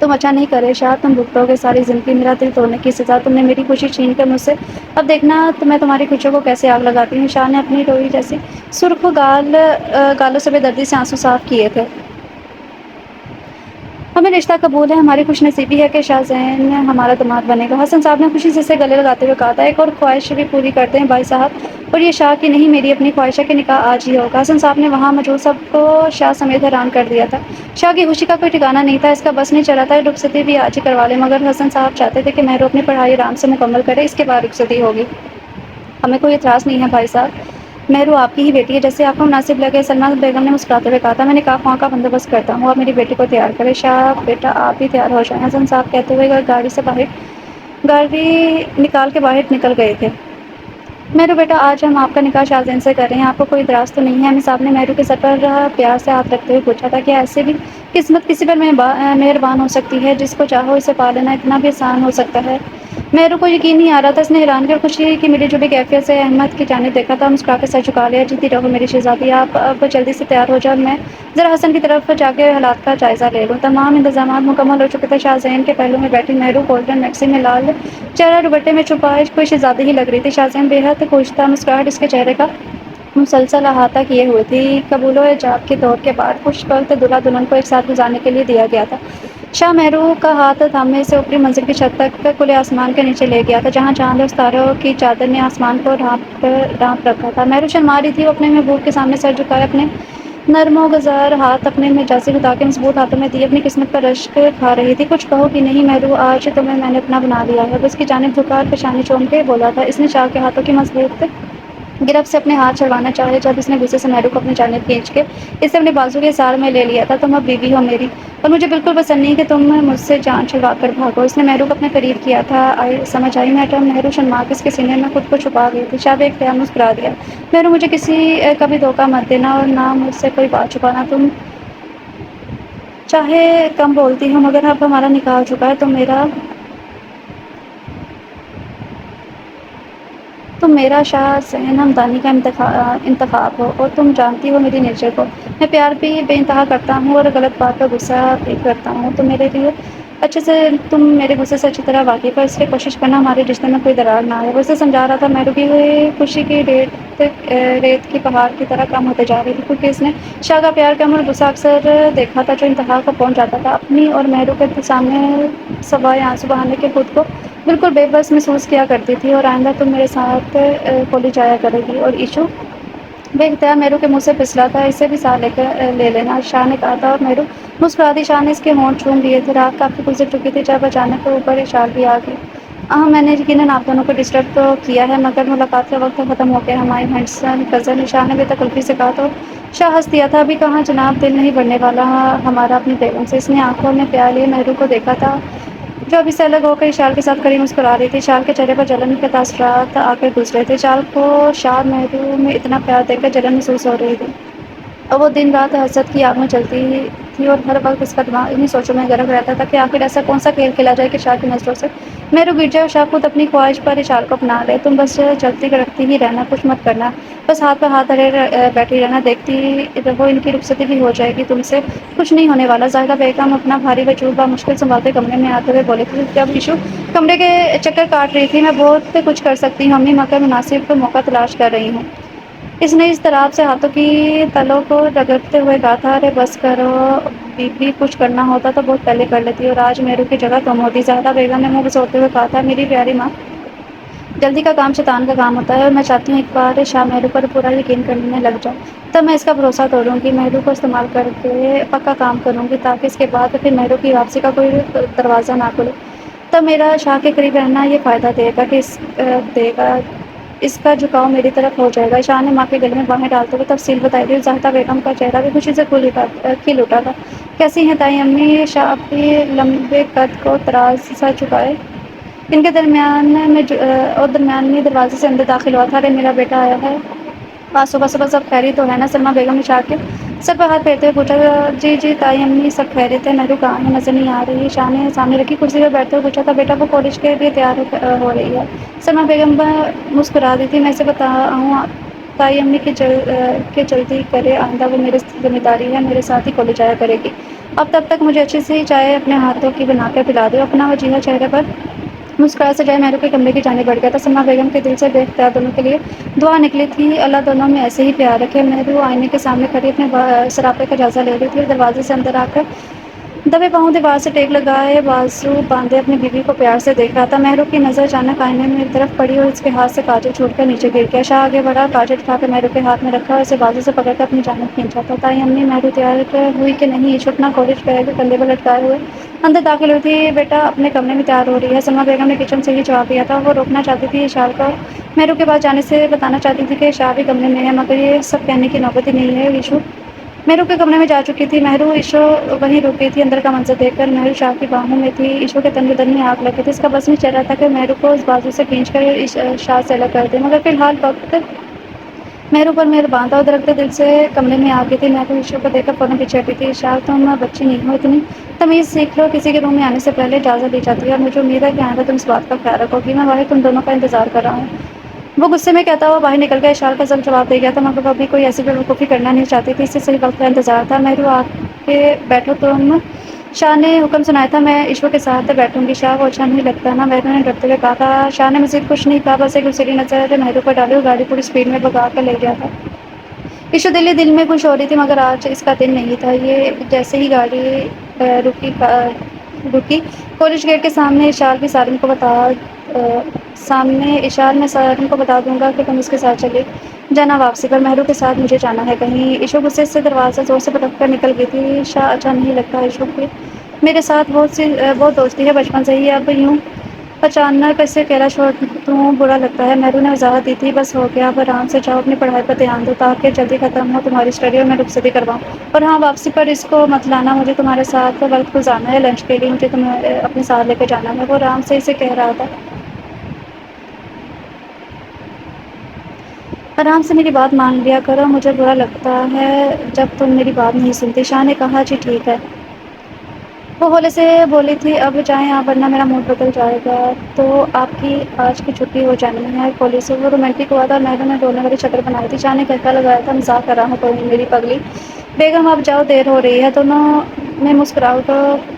تم اچھا نہیں کرے شاہ، تم بھگتو گے ساری زندگی میرا دل توڑنے کی سزا۔ تم نے میری خوشی چھین کر مجھ سے، اب دیکھنا میں تمہاری خوشیوں کو کیسے آگ لگاتی ہوں۔ شاہ نے اپنی روئی جیسی سرخ گالوں سے بے دردی سے آنسو صاف کیے تھے۔ ہمیں رشتہ قبول ہے۔ ہماری خوش نصیبی ہے کہ شاہ زین ہمارا داماد بنے گا۔ حسن صاحب نے خوشی سے اسے گلے لگاتے ہوئے کہا تھا۔ ایک اور خواہش بھی پوری کرتے ہیں بھائی صاحب، اور یہ شاہ کی نہیں میری اپنی خواہش ہے کہ نکاح آج ہی ہوگا۔ حسن صاحب نے وہاں موجود سب کو شاہ سمیت حیران کر دیا تھا۔ شاہ کی خوشی کا کوئی ٹھکانہ نہیں تھا۔ اس کا بس نہیں چلا تھا رخصتی بھی آج ہی کروا لے، مگر حسن صاحب چاہتے تھے کہ مہرو اپنی پڑھائی آرام سے مکمل کرے، اس کے بعد رخصتی ہوگی۔ ہمیں کوئی اعتراض نہیں ہے بھائی صاحب، مہرو آپ کی ہی بیٹی ہے، جیسے آپ کو مناسب لگے۔ سلمیٰ بیگم نے مسکراتے ہوئے کہا تھا۔ میں نکاح خواہاں کا بندوبست کرتا ہوں، آپ میری بیٹی کو تیار کریں۔ شاہ بیٹا آپ بھی تیار ہو جائیں، حسن صاحب کہتے ہوئے گاڑی نکال کے باہر نکل گئے تھے۔ مہرو بیٹا، آج ہم آپ کا نکاح شاہ زین سے کر رہے ہیں، آپ کو کوئی اعتراض تو نہیں ہے؟ امی صاحب نے مہرو کے سر پر پیار سے ہاتھ رکھتے ہوئے پوچھا تھا۔ کیا ایسے بھی قسمت کسی پر مہربان ہو سکتی ہے؟ جس کو چاہو اسے پا لینا اتنا بھی آسان ہو سکتا ہے؟ مہرو کو یقین نہیں آ رہا تھا۔ اس نے حیرانگی اور خوشی کی ملی جلی کیفیت سے احمد کی جانب دیکھا تھا۔ مسکرا کے سر جھکا لیا۔ جیتی رہو میری شہزادی، آپ اب جلدی سے تیار ہو جاؤ، میں ذرا حسن کی طرف جا کے حالات کا جائزہ لے لوں۔ تمام انتظامات مکمل ہو چکے تھے۔ شاہ زین کے پہلو میں بیٹھی مہرو گولڈن میکسی میں لال چہرہ دوپٹے میں چھپائے کوئی شہزادی ہی لگ رہی تھی۔ شاہ زین بے حد خوش تھا۔ مسکراہٹ اس کے چہرے کا مسلسل احاطہ کیے ہوئے تھی۔ قبول و ایجاب کے دور کے بعد خوش وقت دلہا دلہن کو ایک ساتھ گزارنے کے لیے دیا گیا تھا۔ شاہ مہرو کا ہاتھ تھامے اسے اوپری منزل کی چھت تک کھلے آسمان کے نیچے لے گیا تھا، جہاں چاند اور ستاروں کی چادر نے آسمان کو ڈھانپ رکھا تھا۔ مہرو شرما رہی تھی۔ وہ اپنے محبوب کے سامنے سر جھکائے اپنے نرم و گزار ہاتھ اپنے مجازی خدا کے مضبوط ہاتھوں میں دیے اپنی قسمت پر رشک کھا رہی تھی۔ کچھ کہو کہ نہیں مہرو، آج تمہیں میں نے اپنا بنا لیا ہے۔ وہ اس کی جانب جھکا اور پیشانی چوم کے بولا تھا۔ اس نے شاہ کے ہاتھوں کی مضبوط گرفت سے اپنے ہاتھ چھڑوانا چاہے جب اس نے غصے سے مہرو کو اپنی جانب کھینچ کے اسے اپنے بازو کے سار میں لے لیا تھا۔ تم اب بیوی ہو میری اور مجھے بالکل پسند نہیں کہ تم مجھ سے جان چھڑوا کر بھاگو۔ اس نے مہرو کو اپنے قریب کیا تھا۔ سمجھ آئی میڈم؟ مہرو شرما کے اس کے سینے میں خود کو چھپا گئی تھی۔ شاہ بیگ خیال مسکرا دیا۔ مہرو مجھے کسی کا بھی دھوکہ مت دینا اور نہ مجھ سے کوئی بات چھپانا۔ تم چاہے کم بولتی ہو مگر اب ہمارا نکاح ہو چکا ہے۔ تم میرا شاہ زین ہمدانی کا انتخاب ہو اور تم جانتی ہو میری نیچر کو۔ میں پیار بھی بے انتہا کرتا ہوں اور غلط بات پر غصہ بھی کرتا ہوں۔ تم میرے غصے سے اچھی طرح واقف ہو، اس لیے کوشش کرنا ہمارے رشتے میں کوئی درار نہ آئے۔ وہ اسے سمجھا رہا تھا۔ مہرو کی خوشی کی ریت کی پہاڑ کی طرح کم ہوتے جا رہی تھی کیونکہ اس نے شاہ کا پیار کم اور غصہ اکثر دیکھا تھا جو انتہا کو پہنچ جاتا تھا۔ اپنی اور مہرو کے سامنے سوائے آنسو بہانے کے خود کو بالکل بے بس محسوس کیا کرتی تھی۔ اور آئندہ تم میرے ساتھ کھولی جایا کرے گی۔ اور ایشو بے اختیار مہرو کے منہ سے پھسلا تھا۔ اسے بھی ساتھ لے لینا، شاہ نے کہا تھا اور مہرو مسکرا دی۔ شاہ نے اس کے ہونٹ چوم لیے تھے۔ رات کافی گزر چکی تھی جب اچانک اوپر اشار بھی آ گئی۔ میں نے یقیناً آپ دونوں کو ڈسٹرب تو کیا ہے مگر ملاقات کا وقت ختم ہو گیا۔ ہماری ہینڈسم کزن شاہ نے بے تکلفی سے کہا تو شاہ ہنس دیا تھا۔ ابھی کہاں جناب، دل نہیں بڑھنے والا ہمارا اپنی بیگم سے۔ اس نے آنکھوں میں پیار لیے مہرو کو دیکھا تھا جو ابھی سے الگ ہو کر اشار کے ساتھ کھڑی مسکرا رہی تھی۔ اشار کے چہرے پر جلن کے تاثرات آ کر گزرے تھے۔ اشار کو شاہ مہرو میں اتنا پیار دیکھ کر جلن محسوس ہو رہی تھی اور وہ دن رات حسد کی آگ میں جلتی تھی اور ہر وقت اس کا دماغ انہی سوچوں میں غرق رہتا تھا کہ آخر ایسا کون سا کھیل کھیلا جائے کہ شاہ کی نظروں سے مہرو گر جائے اور شاہ خود اپنی خواہش پر اشار کو اپنا لے۔ تم بس چلتی رکھتی ہی رہنا، کچھ مت کرنا، بس ہاتھ پر ہاتھ دھرے بیٹھی رہنا، دیکھتی رہو ان کی رخصتی بھی ہو جائے گی، تم سے کچھ نہیں ہونے والا۔ زاہدہ بیگم اپنا بھاری وجود بمشکل سنبھالتے کمرے میں آتے ہوئے بولی تھی جب ایشو کمرے کے چکر کاٹ رہی تھی۔ میں بہت کچھ کر سکتی ہوں امی مگر مناسب موقع تلاش کر رہی ہوں۔ اس نے اضطراب سے ہاتھوں کی تلوں کو رگڑتے ہوئے کہا تھا۔ ارے بس کرو، بھی کچھ کرنا ہوتا تو بہت پہلے کر لیتی اور آج مہرو کی جگہ تم ہوتی۔ زاہدہ بیگم نے منہ بسوڑتے ہوئے کہا تھا۔ میری پیاری ماں، جلدی کا کام شیطان کا کام ہوتا ہے اور میں چاہتی ہوں ایک بار شاہ مہرو پر پورا یقین کرنے لگ جائے تب میں اس کا بھروسہ توڑوں گی، مہرو کو استعمال کر کے پکا کام کروں گی تاکہ اس کے بعد پھر مہرو کی واپسی کا کوئی دروازہ نہ کھلے۔ تب میرا شاہ کے قریب رہنا یہ فائدہ دے گا اس کا جھکاؤ میری طرف ہو جائے گا۔ شاہ نے ماں کے گلے میں باہیں ڈالتے ہوئے تفصیل بتائی تھی۔ زاہدہ بیگم کا چہرہ بھی خوشی سے کھل اٹھا تھا۔ کیسی ہیں تائی امی؟ شاہ اپنی لمبے قد کو تراز سا جھکائے ان کے درمیان میں دروازے سے اندر داخل ہوا تھا۔ ارے میرا بیٹا آیا ہے، آج صبح صبح سب خیریت تو ہے نا؟ سلمیٰ بیگم نے شاہ کے سر پر ہاتھ پھیرتے ہوئے پوچھا۔ جی تائی امی سب خیریت ہے، مہرو کہاں ہے؟ نظر نہیں آ رہی۔ شاہ نے سامنے رکھی کرسی پر بیٹھتے ہوئے پوچھا تھا۔ بیٹا وہ کالج کے لیے تیار ہو رہی ہے، سلمیٰ بیگم مسکرا دی تھی۔ میں اسے بتاؤں تائی امی کہ جلدی کرے، آئندہ وہ میری ذمہ داری ہے، میرے ساتھ ہی کالج جایا کرے گی۔ اب تب تک مجھے اچھی سی چائے اپنے ہاتھوں کی بنا کر پلا دو۔ اپنا وجیہہ چہرے پر مسکراہٹ سے جائے مہرو کے کمرے کی جانب بڑھ گیا تھا۔ سلمیٰ بیگم کے دل سے بے اختیار دونوں کے لیے دعا نکلی تھی، اللہ دونوں میں ایسے ہی پیار رکھے۔ مہرو آئینے کے سامنے کھڑی اپنے سراپے کا جائزہ لے رہی تھی اور دروازے سے اندر آ کر دبے پاؤں دیوار سے ٹیک لگائے بازو باندھے اپنی بیوی کو پیار سے دیکھ رہا تھا۔ مہرو کی نظر اچانک آئینے میں میری طرف پڑی اور اس کے ہاتھ سے کاجل چھوٹ کر نیچے گر گیا۔ شاہ آگے بڑھا، کاجل اٹھا کر مہرو کے ہاتھ میں رکھا اور اسے بازو سے پکڑ کر اپنی جانب کھینچا تھا۔ تائی امی، مہرو تیار ہوئی کہ نہیں؟ ایشو اپنا کالج بیگ کندھے پر لٹکائے ہوئے اندر داخل ہوئی تھی۔ بیٹا اپنے کمرے میں تیار ہو رہی ہے، سلمیٰ بیگم نے کچن سے ہی جواب دیا تھا۔ وہ روکنا چاہتی تھی اشار کو، مہرو کے پاس جانے سے بتانا چاہتی تھی کہ شاہ بھی کمرے میں ہے مگر یہ سب کہنے کی نوبت ہی نہیں ہے۔ ایشو مہرو کے کمرے میں جا چکی تھی۔ مہرو ایشو وہیں رک گئی تھی۔ اندر کا منظر دیکھ کر مہرو شاہ کی باہوں میں تھی۔ ایشو کے تن بدن میں آگ لگی تھی۔ اس کا بس نہیں چل رہا تھا کہ مہرو کو اس بازو سے کھینچ کر شاہ سے الگ کر دے مگر فی الحال وقت مہرو پر مہربان تھا اور دھڑکتے دل سے کمرے میں آ گئی تھی۔ مہرو ایشو کو دیکھ کر فوراً پیچھے ہٹی تھی۔ شاہ تم بچی نہیں ہو، اتنی تمیز سیکھ لو، کسی کے روم میں آنے سے پہلے اجازت لی جاتی ہے اور مجھے امید ہے کہ آئندہ تم اس بات کا خیال رکھو گی۔ میں باہر تم دونوں کا انتظار کر رہا ہوں۔ وہ غصے میں کہتا ہوا باہر نکل گیا۔ اشار کا سب جواب دے گیا تھا مگر وہ ابھی کوئی ایسی بیوقوفی کرنا نہیں چاہتی تھی، اس سے صحیح وقت کا انتظار تھا۔ مہرو آ کے بیٹھو تم، شاہ نے حکم سنایا تھا۔ میں ایشو کے ساتھ بیٹھوں گی شاہ، وہ اچھا نہیں لگتا نا؟ مہرو نے ڈرتے ہوئے کہا تھا۔ شاہ نے مزید کچھ نہیں کہا، بس ایک گسیلی نظر مہرو پر ڈالی اور گاڑی پوری سپیڈ میں بھگا کر لے گیا تھا۔ ایشو دل میں خوش ہو رہی تھی مگر آج اس کا دن نہیں تھا۔ یہ جیسے ہی گاڑی رکی کالج گیٹ کے سامنے اشار میں سارن کو بتا دوں گا کہ تم اس کے ساتھ چلے جانا واپسی پر، مہرو کے ساتھ مجھے جانا ہے کہیں۔ ایشو غصے سے دروازہ زور سے پٹک کر نکل گئی تھی۔ شاہ اچھا نہیں لگتا ایشو کی میرے ساتھ بہت دوستی ہے بچپن سے ہی، اب یوں اچانک اسے اکیلا چھوڑ دوں برا لگتا ہے۔ مہرو نے وضاحت دی تھی بس ہو گیا اب آرام سے جاؤ، اپنی پڑھائی پر دھیان دو تاکہ جلدی ختم ہو تمہاری اسٹڈی اور میں رخصتی کرواؤں۔ اور ہاں واپسی پر اس کو مت لانا، مجھے تمہارے ساتھ وقت گزارنا ہے، لنچ کے لیے مجھے تمہیں اپنے ساتھ لے کے جانا ہے۔ وہ آرام سے اسے کہہ رہا تھا۔ آرام سے میری بات مان لیا کرو، مجھے برا لگتا ہے جب تم میری بات نہیں سنتی۔ شاہ نے کہا جی ٹھیک ہے۔ وہ ہولے سے بولی تھی اب جائیں آپ ورنہ میرا موڈ بدل جائے گا۔ تو آپ کی آج کی چھٹی ہو جانی ہے کالج سے۔ وہ رومانٹک ہوا تھا اور مہرو نے ڈولنے والی شکل بنائی تھی۔ شاہ نے کہکا لگایا تھا مذاق کر رہا ہوں کوئی نہیں میری پگلی بیگم، اب جاؤ دیر ہو رہی ہے۔ دونوں میں مسکراہٹ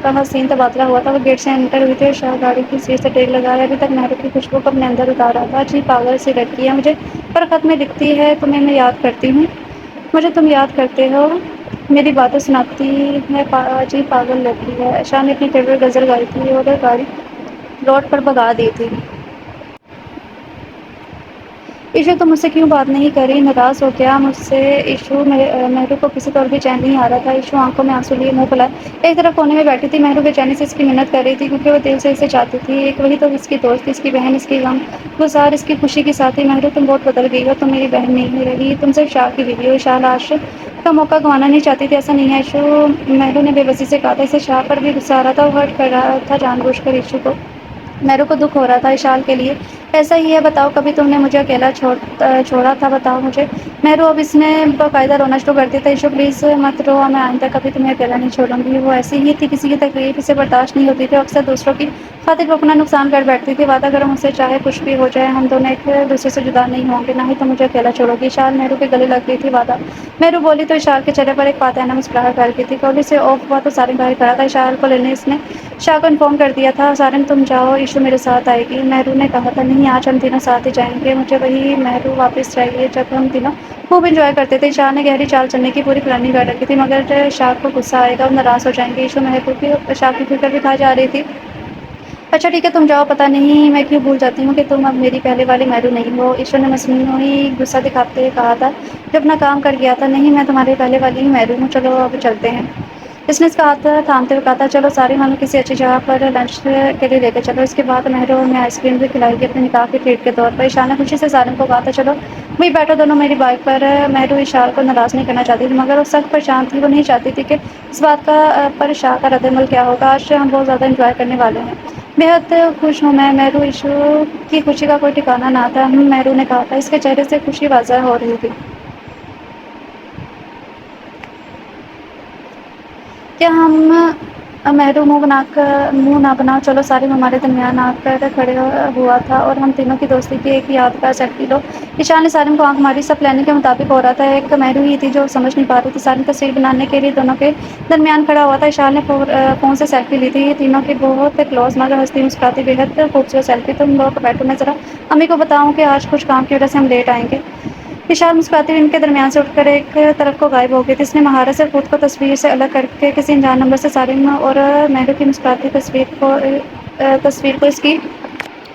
کا حسین تبادلہ ہوا تھا۔ وہ گیٹ سے انٹر ہوئی تھی اور شاہ گاڑی کی سیٹ سے ٹیک لگائے ابھی تک مہرو کی خوشبو کو اپنے اندر اتار رہا تھا۔ جی پاگل سی لڑکی ہے، مجھے پر خط میں لکھتی ہے تمہیں میں یاد کرتی ہوں، مجھے تم یاد کرتے ہو، میری باتیں سناتی ہے، جی پاگل لڑکی ہے۔ شاہ نے اپنی فیوریٹ غزل گائی تھی اور گاڑی روڈ پر بھگا دی تھی۔ ایشو تم مجھ سے کیوں بات نہیں کری، ناراض ہو کیا مجھ سے؟ ایشو مہرو کو کسی طور بھی چین نہیں آ رہا تھا۔ ایشو آنکھوں میں آنسو لیے منہ پھلائے ایک طرف کونے میں بیٹھی تھی۔ مہرو بے چینی سے اس کی منت کر رہی تھی کیونکہ وہ دل سے اسے چاہتی تھی۔ ایک وہی تو اس کی دوست تھی، اس کی بہن، اس کی غم گسار، اس کی خوشی کی ساتھی۔ مہرو تم بہت بدل گئی ہو، تم میری بہن نہیں رہی، تم صرف شاہ کی بیوی ہو۔ شاہ لاش کا موقع گنوانا نہیں چاہتی تھی، ایسا نہیں ہے ایشو، مہرو نے بے بسی سے کہا تھا۔ اسے شاہ پر بھی غصہ آ رہا تھا، وہ ہرٹ کر رہا تھا جان بوجھ کر ایشو کو۔ مہرو کو دکھ ہو رہا تھا اشال کے لیے۔ ایسا ہی ہے، بتاؤ کبھی تم نے مجھے اکیلا چھوڑا تھا، بتاؤ مجھے۔ مہرو اب اس نے باقاعدہ رونا شروع کر دیا تھا۔ ایشو پلیز مت رو، میں آئندہ کبھی تمہیں اکیلا نہیں چھوڑوں گی۔ وہ ایسی ہی تھی، کسی کی تکلیف اسے برداشت نہیں ہوتی تھی، اکثر دوسروں کی خاطر وہ اپنا نقصان کر بیٹھتی تھی۔ وعدہ کرو مجھ سے چاہے کچھ بھی ہو جائے ہم دونوں ایک دوسرے سے جدا نہیں ہوں گے، نہ ہی تم مجھے اکیلا چھوڑو گی۔ اشال مہرو کے گلے لگ گئی تھی۔ وعدہ؟ مہرو بولی تو اشال کے چہرے پر ایک فاتحانہ مسکراہٹ پھیل گئی تھی۔ کالج سے آف ہوا تو سارن باہر کھڑا تھا، اشال کو لینے اس نے شاہ کو انفارم کر دیا تھا۔ سارن تم جاؤ، ایشو میرے ساتھ آئے گی۔ مہرو نے کہا تھا نہیں آج ہم تینوں ساتھ ہی جائیں گے، مجھے وہی مہرو واپس چاہیے جب ہم تینوں خوب انجوائے کرتے تھے۔ شاہ نے گہری چال چلنے کی پوری پلاننگ کر رکھی تھی، مگر شاہ کو غصہ آئے گا اور ناراض ہو جائیں گے۔ ایشو مہرو کی شاہ کی فکر بھی کھا جا رہی تھی۔ اچھا ٹھیک ہے تم جاؤ، پتہ نہیں میں کیوں بھول جاتی ہوں کہ تم اب میری پہلے والی مہرو نہیں ہو، ایشور نے مصنوعی غصہ دکھاتے ہوئے کہا تھا جو اپنا کام کر گیا تھا۔ نہیں میں تمہاری پہلے والی ہی مہرو ہوں، چلو اب چلتے ہیں۔ اس کا ہاتھ تھامتے ہوئے کہا تھا چلو سارے ہمیں کسی اچھی جگہ پر لنچ کے لیے لے کے چلو، اس کے بعد مہرو میں آئس کریم بھی کھلائے گی اپنے نکاح کے ٹریٹ کے طور پر۔ ایشان نے خوشی سے سارن کو کہا تھا چلو وہی بیٹھو دونوں میری بائک پر۔ مہرو اشال کو ناراض نہیں کرنا چاہتی تھی مگر وہ سخت پریشان تھی، وہ نہیں چاہتی تھی کہ اس بات کا پر شاہ کا رد عمل کیا ہوگا۔ آج ہم بہت زیادہ انجوائے کرنے والے ہیں، بےحد خوش ہوں میں۔ مہرو ایشو کی خوشی کا کوئی ٹھکانا نہ تھا۔ مہرو نے کہا تھا، اس کے چہرے سے خوشی واضح ہو رہی تھی۔ کیا ہم مہرو منہ نہ بناؤ، چلو سارے ہمارے درمیان آ کر کھڑے ہوا تھا اور ہم تینوں کی دوستی کی ایک یادگار سیلفی لو۔ ایشان نے سارن کو آنکھ ماری، سب پلاننگ کے مطابق ہو رہا تھا، ایک مہرو ہی تھی جو سمجھ نہیں پا رہی تھی۔ سارن تصویر بنانے کے لیے دونوں کے درمیان کھڑا ہوا تھا۔ ایشان نے فون سے سیلفی لی تھی، یہ تینوں کی بہت کلوز مگر ہنستی مسکراتی بےحد خوبصورت سیلفی۔ تم لوگ بیٹھو میں ذرا امی کو بتاؤں کہ آج کچھ کام کی وجہ سے ہم لیٹ آئیں گے۔ ایشان مسکراتی ہوئی ان کے درمیان سے اٹھ کر ایک طرف کو غائب ہو گئی تھی۔ اس نے مہارت سے خود کو تصویر سے الگ کر کے کسی انجان نمبر سے سارن اور مہرو کی مسکراتی تصویر کو اس کی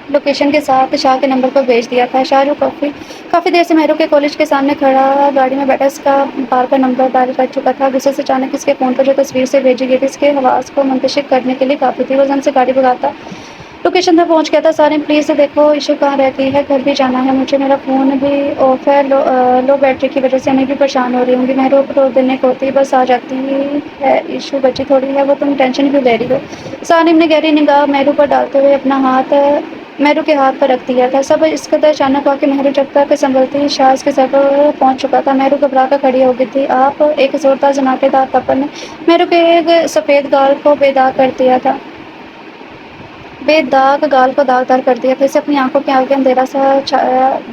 لوکیشن کے ساتھ شاہ کے نمبر پر بھیج دیا تھا۔ شاہ جو کافی دیر سے مہرو کے کالج کے سامنے کھڑا گاڑی میں بیٹھا اس کا بار کا نمبر ڈائل کر چکا تھا۔ غصے سے اچانک اس کے فون پر جو تصویر سے بھیجی گئی تھی اس کے حواس کو منتشر کرنے کے لیے کافی تھی۔ وہ زن سے گاڑی بھگاتا لوکیشن پر پہنچ گیا تھا۔ سارن پلیز دیکھو ایشو کہاں رہتی ہے، گھر بھی جانا ہے مجھے، میرا فون بھی آف ہے، لو بیٹری کی وجہ سے امی بھی پریشان ہو رہی ہوں گی۔ مہرو کو دینے کو ہوتی بس آ جاتی ہے، ایشو بچی تھوڑی ہے، وہ تم ٹینشن کیوں لے رہی ہو؟ سارن نے گہری نگاہ مہرو پر ڈالتے ہوئے اپنا ہاتھ مہرو کے ہاتھ پر رکھ دیا تھا۔ سب اس قدر اچانک ہوا کہ مہرو جب تک سنبھلتی شاہ اس کے سر پر پہنچ چکا تھا۔ مہرو گھبرا کر کھڑی ہو گئی تھی۔ آپ ایک زوردار زناٹے دار تھپڑ نے مہرو کے سفید گال کو بے داغ گال کو داغدار کر دیا تھا۔ اسے اپنی آنکھوں کے آگے اندھیرا سا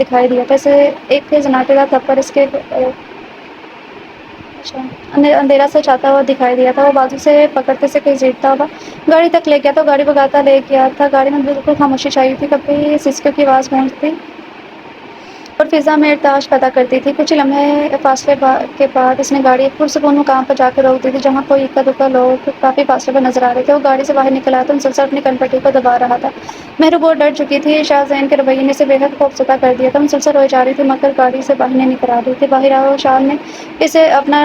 دکھائی دیا تھا، اسے ایک زناٹے دار تھپڑ اس کے اندھیرا سے چھاتا ہوا دکھائی دیا تھا۔ وہ بازو سے پکڑتے سے کہیں زیرتا ہوا گاڑی تک لے گیا تو گاڑی بھگاتا لے گیا تھا۔ گاڑی میں بالکل خاموشی چھائی ہوئی تھی، کبھی سسکیوں کی آواز گونجتی اور فضا میں ارتعاش پیدا کرتی تھی۔ کچھ لمحے فاصلے کے بعد اس نے گاڑی ایک پرسکون مقام پر جا کے روک دی تھی جہاں کوئی اکا دکا لوگ کافی فاصلے پر نظر آ رہے تھے۔ وہ گاڑی سے باہر نکل آیا تو مسلسل اپنی کن پٹی کو دبا رہا تھا۔ مہرو بہت ڈر چکی تھی، شاہزین کے رویے نے اسے بے حد خوفزدہ کر دیا تھا۔ مسلسل روئے جا رہی تھی مگر گاڑی سے باہر نہیں نکل آ رہی تھی۔ باہر آؤ، شاہ نے اسے اپنا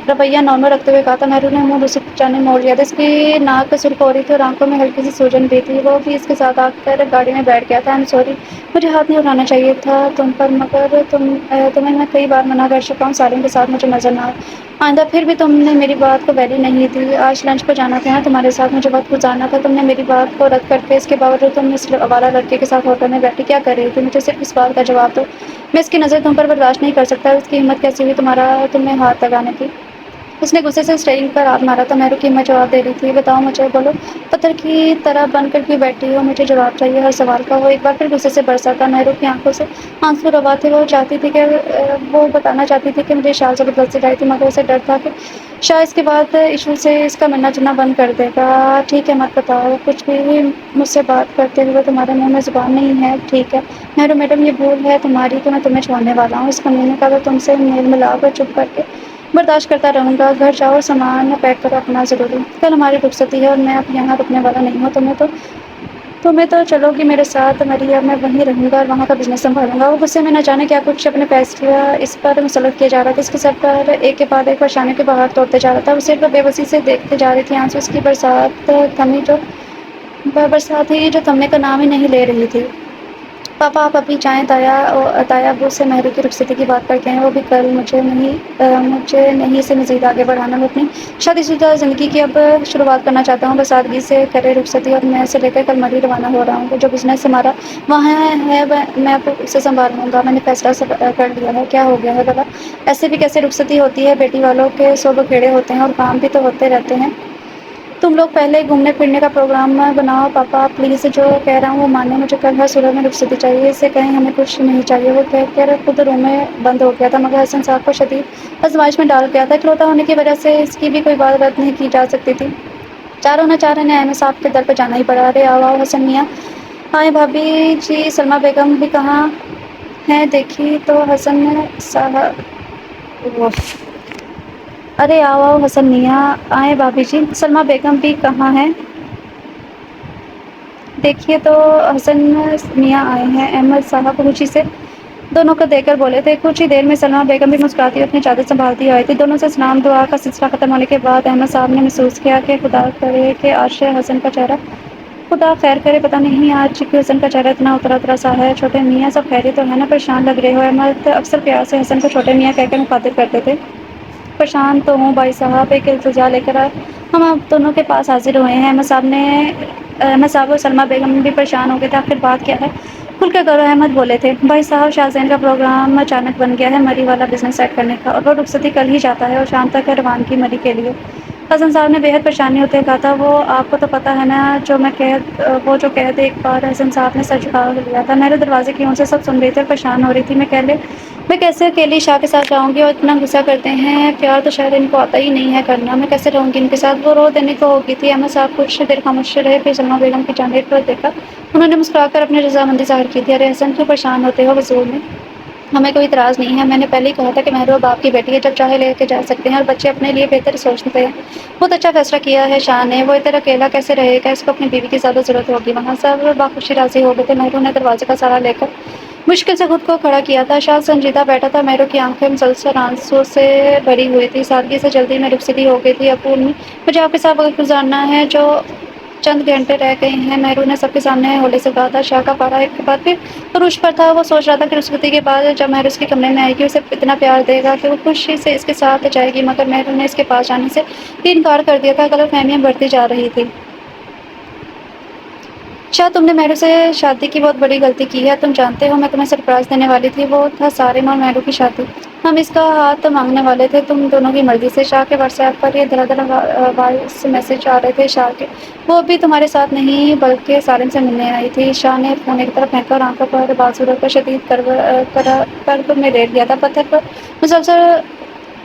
رویہ نارمل رکھتے ہوئے کہا تھا۔ مہرو نے منہ دوسری جانب موڑ لیا تھا۔ اس کی ناک سرخ ہو رہی تھی اور آنکھوں میں ہلکی سی سوجن بھی تھی۔ وہ بھی اس کے ساتھ آ کر گاڑی میں بیٹھ گیا تھا۔ آئی ایم سوری، مجھے ہاتھ نہیں اٹھانا چاہیے تھا تم پر، مگر تمہیں میں کئی بار منع کر چکا ہوں سالم کے ساتھ مجھے نظر نہ آئندہ۔ پھر بھی تم نے میری بات کو ویلیو نہیں دی۔ آج لنچ پر جانا تھا نا تمہارے ساتھ، مجھے وقت گزارنا تھا، تم نے میری بات کو رد کر کے اس کے باوجود تم اس آوارہ لڑکے کے ساتھ ہوٹل میں بیٹھی کیا کر رہی تھی؟ مجھے صرف اس بات کا جواب دو، میں اس کی نظر تم پر برداشت نہیں کر سکتا۔ اس کی ہمت کیسی ہوئی تمہیں ہاتھ لگانے کی؟ اس نے غصے سے اسٹیئرنگ پر ہاتھ مارا تھا۔ مہرو کی ہمت جواب دے رہی تھی۔ بتاؤ مجھے، بولو، پتھر کی طرح بن کر کیوں بیٹھی ہو؟ مجھے جواب چاہیے ہر سوال کا۔ وہ ایک بار پھر غصے سے برسا تھا۔ مہرو کی آنکھوں سے آنسو روا تھے۔ وہ بتانا چاہتی تھی کہ مجھے شال زبردستی لائی تھی، مگر اسے ڈر تھا کہ شاید اس کے بعد ایشو سے اس کا ملنا جلنا بند کر دے گا۔ ٹھیک ہے، مت بتاؤ کچھ بھی، مجھ سے بات کرتے ہوئے تمہارے منہ میں زبان نہیں ہے، ٹھیک ہے؟ مہرو میڈم، یہ بھول ہے تمہاری کہ میں تمہیں چھوڑنے والا ہوں۔ اس کمینے کا تو تم سے میل ملا کر چپ کر کے برداشت کرتا رہوں گا۔ گھر جاؤ اور سامان پیک کرو اپنا ضروری، کل ہماری رخصتی ہے اور میں اب یہاں رکنے والا نہیں ہوں۔ تمہیں تو چلو گی میرے ساتھ مریا، میں وہیں رہوں گا اور وہاں کا بزنس سنبھالوں گا۔ وہ غصے میں نہ جانے کیا کچھ اپنے فیصلہ اس پر مسلط کیا جا رہا تھا۔ اس کے سر پر ایک کے بعد ایک پریشانیوں کے پہاڑ توڑتے جا رہا تھا۔ وہ صرف بے بسی سے دیکھتے جا رہی تھی، آنسو اس کی برسات ہی جو تھمنے کا نام ہی نہیں لے رہی تھی۔ پاپا آپ ابھی جائیں، تایا ابو سے مہرو کی رخصتی کی بات کرتے ہیں، وہ بھی کل۔ مجھے نہیں اسے مزید آگے بڑھانا، میں اپنی شادی شدہ زندگی کی اب شروعات کرنا چاہتا ہوں۔ بس سادگی سے کرے رخصتی اور میں اسے لے کر کل مری روانہ ہو رہا ہوں۔ جو بزنس ہمارا وہاں ہے میں اب اسے سنبھال لوں گا، میں نے فیصلہ کر لیا ہے۔ کیا ہو گیا ہے بلا؟ ایسے بھی کیسے رخصتی ہوتی ہے؟ بیٹی والوں کے 100 بکھیڑے ہوتے ہیں اور کام بھی تو ہوتے رہتے ہیں۔ تم لوگ پہلے گھومنے پھرنے کا پروگرام بناؤ۔ پاپا پلیز، جو کہہ رہا ہوں وہ مانیں، مجھے کل ہر صورت میں رخصتی چاہیے، اسے کہیں ہمیں کچھ نہیں چاہیے۔ وہ کہہ کر خود روم میں بند ہو گیا تھا، مگر حسن صاحب کو شدید آزمائش میں ڈال گیا تھا۔ اکلوتا ہونے کی وجہ سے اس کی بھی کوئی بات رد نہیں کی جا سکتی تھی۔ چاروں نہ چار انہیں احمد صاحب کے در پر جانا ہی پڑا۔ ارے آؤ آؤ حسن میاں، آئیں بھابھی جی، سلمیٰ بیگم بھی کہاں ہیں؟ دیکھی تو حسن صاحب۔ ارے آؤ آؤ حسن میاں، آئیں بھابھی جی، سلمیٰ بیگم بھی کہاں ہیں؟ دیکھیے تو حسن میاں آئے ہیں۔ احمد صاحب خوشی سے دونوں کو دیکھ کر بولے تھے۔ کچھ ہی دیر میں سلمیٰ بیگم بھی مسکراتی اپنی چادر سنبھالتی آئی تھی۔ دونوں سے سلام دعا کا سلسلہ ختم ہونے کے بعد احمد صاحب نے محسوس کیا کہ خدا کرے کہ آج حسن کا چہرہ، خدا خیر کرے، پتہ نہیں آج کیوں حسن کا چہرہ اتنا اترا اترا سا ہے۔ چھوٹے میاں سب خیریت تو ہے نا؟ پریشان لگ رہے ہو؟ احمد اکثر پیار سے حسن کو چھوٹے میاں کہہ کر مخاطب کرتے تھے۔ پریشان تو ہوں بھائی صاحب، ایک التجا لے کر ہم آپ دونوں کے پاس حاضر ہوئے ہیں۔ احمد صاحب اور سلمیٰ بیگم بھی پریشان ہو گئے تھے۔ آخر بات کیا ہے؟ کھل کر کرو، احمد بولے تھے۔ بھائی صاحب، شاہزین کا پروگرام اچانک بن گیا ہے مری والا بزنس سیٹ کرنے کا، اور وہ رخصتی کل ہی جاتا ہے اور شام تک ہے روانگی مری کے لیے۔ حسن صاحب نے بے حد پریشانی ہوتے ہوئے کہا تھا۔ وہ آپ کو تو پتہ ہے نا وہ جو کہہ دے ایک بار۔ حسن صاحب نے سر جھکا لیا تھا۔ مہرو دروازے کی اون سے سب سن رہی تھی اور پریشان ہو رہی تھی۔ میں کیسے اکیلی شاہ کے ساتھ جاؤں گی؟ اور اتنا غصہ کرتے ہیں، پیار تو شاید ان کو آتا ہی نہیں ہے کرنا، میں کیسے رہوں گی ان کے ساتھ؟ وہ رو دینے کو ہو گئی تھی۔ احمد صاحب کچھ دیر خاموش رہے، پھر سلمیٰ بیگم کی جانب پر دیکھا۔ انہوں نے مسکرا کر اپنی رضامندی ظاہر کی تھی۔ ارے حسن، کیوں پریشان ہوتے ہو؟ وضو میں ہمیں کوئی اعتراض نہیں ہے، میں نے پہلے ہی کہا تھا کہ مہرو اب آپ کی بیٹی ہے، جب چاہے لے کے جا سکتے ہیں، اور بچے اپنے لیے بہتر سوچتے ہیں۔ بہت اچھا فیصلہ کیا ہے شاہ نے، وہ ادھر اکیلا کیسے رہے گا؟ اس کو اپنی بیوی کی زیادہ ضرورت ہوگی وہاں۔ سب باخوشی راضی ہو گئے تھے۔ مہرو نے دروازے کا سہارا لے کر مشکل سے خود کو کھڑا کیا تھا۔ شاہ سنجیدہ بیٹھا تھا، مہرو کی آنکھیں مسلسل آنسو سے بھری ہوئی تھی۔ سادگی سے جلدی میں رخصتی ہو گئی تھی۔ ابو امی، مجھے آپ کے ساتھ وقت گزارنا ہے، جو چند گھنٹے رہ گئے ہیں، مہرو نے سب کے سامنے ہولے سے کہا تھا۔ شاہ کا پارا ایک کے بعد پھر عروج پر تھا۔ وہ سوچ رہا تھا کہ رخصتی کے بعد جب مہرو اس کے کمرے میں آئے گی، اسے اتنا پیار دے گا کہ وہ خوشی سے اس کے ساتھ جائے گی، مگر مہرو نے اس کے پاس جانے سے بھی انکار کر دیا تھا۔ غلط فہمیاں بڑھتی جا رہی تھی۔ شاہ، تم نے مہرو سے شادی کی بہت بڑی غلطی کی ہے، تم جانتے ہو۔ میں تمہیں سرپرائز دینے والی تھی، وہ تھا سارم اور مہرو کی شادی۔ ہم اس کا ہاتھ مانگنے والے تھے تم دونوں کی مرضی سے۔ شاہ کے واٹس ایپ پر یہ دھڑا دھڑ وائس میسج آ رہے تھے شاہ کے۔ وہ بھی تمہارے ساتھ نہیں بلکہ سالم سے ملنے آئی تھی۔ شاہ نے فون ایک طرف پھینکا اور آنکھوں پر بازو رکھ کر شدید کرب میں لیٹ گیا تھا۔ پتھر پر مسلسل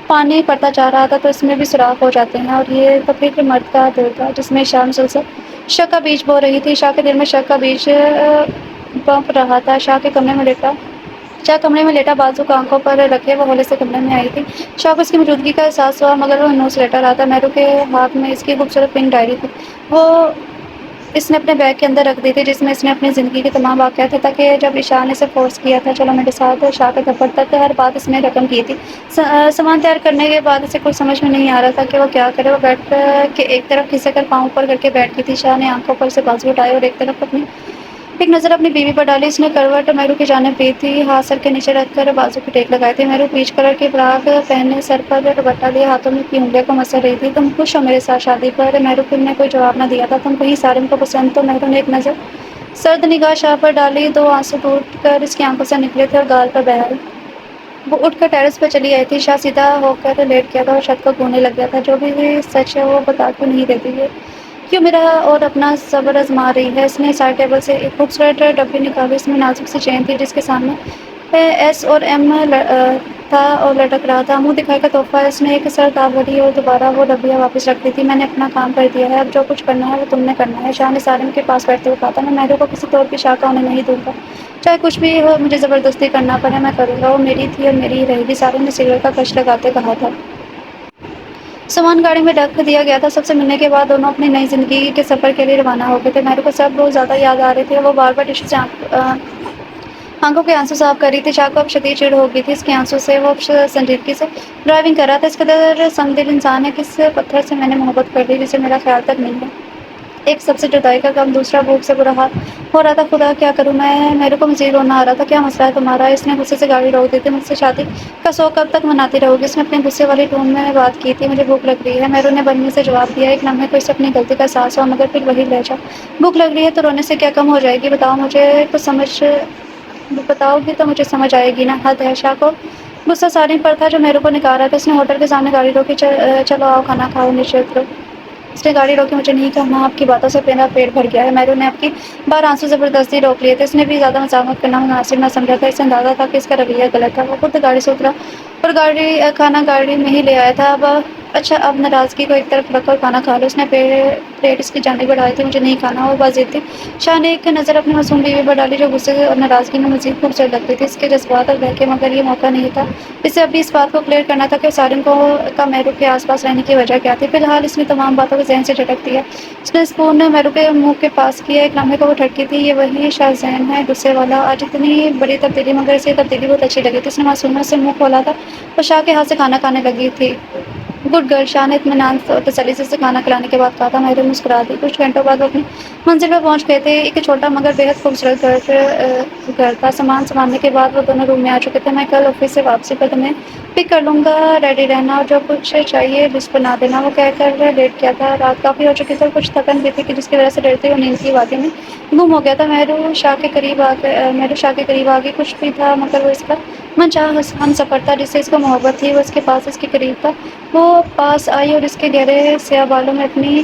پانی پڑتا جا رہا تھا تو اس میں بھی سوراخ ہو جاتے ہیں، اور یہ تو فکر مرد کا دل تھا جس میں شاہ مسلسل شک کا بیج بو رہی تھی۔ شاہ کے دل میں شک کا بیج پنپ رہا تھا۔ شاہ کے کمرے میں لیٹا شاہ کمرے میں لیٹا، بازو کو آنکھوں پر رکھے وہ ہولے سے کمرے میں آئی تھی۔ شاہ کو اس کی موجودگی کا احساس ہوا، مگر وہ ہنوز لیٹا رہا تھا۔ مہرو کے ہاتھ میں اس کی خوبصورت پنک ڈائری تھی۔ وہ اس نے اپنے بیگ کے اندر رکھ دی تھی، جس میں اس نے اپنی زندگی کے تمام واقعات تھے، تاکہ جب شاہ نے اسے فورس کیا تھا چلو میرے ساتھ، شاہ کے دفتر تک ہر بات اس نے رقم کی تھی۔ سامان تیار کرنے کے بعد اسے کچھ سمجھ میں نہیں آ رہا تھا کہ وہ کیا کرے۔ وہ بیٹھ کے ایک طرف کھسے کر پاؤں اوپر کر کے بیٹھ گئی تھی۔ شاہ نے آنکھوں پر سے بازو اٹھائے اور ایک نظر اپنی بیوی پر ڈالی۔ اس نے کروٹ مہرو کی جانب لی تھی، ہاتھ سر کے نیچے رکھ کر بازو کی ٹیک لگائے تھے۔ مہرو پیچ کلر کی فراق پہنے سر پر دوپٹہ لیے ہاتھوں میں اپنی انگلیوں کو مسل رہی تھی۔ تم خوش ہو میرے ساتھ شادی پر؟ مہرو نے کوئی جواب نہ دیا تھا۔ تم کہیں سارم کو پسند؟ تو مہرو نے ایک نظر سرد نگاہ شاہ پر ڈالی۔ دو آنسو ٹوٹ کر اس کی آنکھوں سے نکلے تھے اور گال پر بہہ رہے۔ وہ اٹھ کر ٹیرس پر چلی آئی تھی۔ شاہ سیدھا ہو کر لیٹ گیا تھا اور چھت کو گھوننے لگ گیا تھا۔ جو بھی سچ ہے وہ بتا کیوں نہیں دیتی ہے؟ کیوں میرا اور اپنا صبر آزما رہی ہے؟ اس نے سائڈ ٹیبل سے ایک خوبصورت ڈبی نکالی۔ اس میں نازک سی چین تھی، جس کے سامنے ایس اور ایم تھا اور لٹک رہا تھا۔ منہ دکھائی کا تحفہ۔ اس نے ایک سر تاب بھری اور دوبارہ وہ ڈبیا واپس رکھ دی تھی۔ میں نے اپنا کام کر دیا ہے، اب جو کچھ کرنا ہے وہ تم نے کرنا ہے۔ شاہ نے سارم کے پاس بیٹھتے ہوئے کہا تھا، میں مہرو کو کسی طور بھی شاہ کا ہونے نہیں دوں گا، چاہے کچھ بھی ہو، مجھے زبردستی کرنا پڑے میں کروں گا۔ وہ میری تھی اور میری ہی رہے گی۔ سارم نے سگریٹ کا کش لگاتے کہا تھا۔ سامان گاڑی میں رکھ دیا گیا تھا۔ سب سے ملنے کے بعد دونوں اپنی نئی زندگی کے سفر کے لیے روانہ ہو گئے تھے۔ مہرو کو سب لوگ زیادہ یاد آ رہے تھے۔ وہ بار بار ٹشو سے آنکھوں کے آنسو صاف کر رہی تھی۔ شاہ کو اب شدید چڑ ہو گئی تھی اس کے آنسو سے۔ وہ سنجیدگی سے ڈرائیونگ کر رہا تھا۔ اس قدر سنگ دل انسان ہے، کس پتھر سے میں نے محبت کر لی جسے میرا خیال تک نہیں ہے۔ ایک سب سے جدائی کا غم، دوسرا بھوک سے برا حال ہو رہا تھا۔ خدا کیا کروں میں؟ میرے کو مزید رونا آ رہا تھا۔ کیا مسئلہ ہے تمہارا؟ اس نے غصے سے گاڑی روک دی تھی۔ مجھ سے شادی کا شوق کب تک مناتی رہو گی؟ اس نے اپنے غصے والی ٹون میں بات کی تھی۔ مجھے بھوک لگ رہی ہے، مہرو نے برہمی سے جواب دیا۔ ایک لمحے کو اسے اپنی غلطی کا احساس ہوا، مگر پھر وہی لہجہ۔ بھوک لگ رہی ہے تو رونے سے کیا کم ہو جائے گی؟ بتاؤ گی تو مجھے سمجھ آئے گی نا۔ حد ہے۔ شاہ کو غصہ سارم پر تھا جو مہرو کو نکال رہا تھا۔ اس نے ہوٹل کے سامنے گاڑی روکی۔ چلو آؤ کھانا کھاؤ، نیچے اترو۔ اس نے گاڑی روکی۔ مجھے نہیں کھانا، آپ کی باتوں سے میرا پیٹ بھر گیا ہے۔ مہرو نے اب کی بار آنسو زبردستی روک لیے تھے۔ اس نے بھی زیادہ مزاحمت کرنا مناسب نہ سمجھا تھا۔ اسے اندازہ تھا کہ اس کا رویہ غلط تھا۔ وہ خود گاڑی سے اترا اور کھانا گاڑی میں ہی لے آیا تھا۔ اچھا اب ناراضگی کو ایک طرف رکھ کر کھانا کھا لو۔ اس نے پلیٹ اس کی جانب بڑھائی تھی۔ مجھے نہیں کھانا، وہ باضد تھی۔ شاہ نے ایک نظر اپنی معصوم بیوی پر ڈالی جو غصے اور ناراضگی میں مزید خوبصورت لگتی تھی۔ اس کے جذبات اور بہکے، مگر یہ موقع نہیں تھا۔ اسے ابھی اس بات کو کلیئر کرنا تھا کہ سارم کا مہرو کے آس پاس رہنے کی وجہ کیا تھی۔ فی الحال اس نے تمام باتوں کو ذہن سے جھٹک دیا۔ اس نے اسپون مہرو کے منہ کے پاس کیا۔ ایک لمحے کو وہ ٹھٹکی تھی۔ یہ وہی شاہ ذہن ہے، غصے والا۔ آج اتنی بڑی تبدیلی، مگر اسے یہ تبدیلی بہت اچھی لگی تھی۔ اس نے معصومیت سے منہ کھولا تھا اور شاہ کے ہاتھ سے کھانا کھانے لگی تھی۔ گڈ گرل، شاہ نے اطمینان اور تسلی سے اسے کھانا کھلانے کے بعد کہا تھا۔ مہرو مسکرا دی۔ کچھ گھنٹوں بعد وہ اپنی منزل پر پہنچ گئے تھے۔ ایک چھوٹا مگر بے حد خوبصورت گھر تھا۔ سامان سنبھالنے کے بعد وہ دونوں روم میں آ چکے تھے۔ میں کل آفس سے واپسی پر تمہیں پک کر لوں گا، ریڈی رہنا، اور جو کچھ چاہیے لسٹ بنا دینا۔ وہ کہہ کر لیٹ گیا تھا۔ رات کافی ہو چکی تھی اور کچھ تھکن بھی تھی جس کی وجہ سے ڈرتے ہوئے نیند کی وادی میں گم ہو گیا تھا۔ مہرو شاہ کے قریب آ گئی۔ کچھ بھی تھا مگر وہ اس کا من چاہا ہمسفر تھا جس سے اس کو محبت تھی۔ وہ اس کے پاس، اس کے قریب تھا۔ وہ پاس آئی اور اس کے گہرے سیاہ بالوں میں اپنی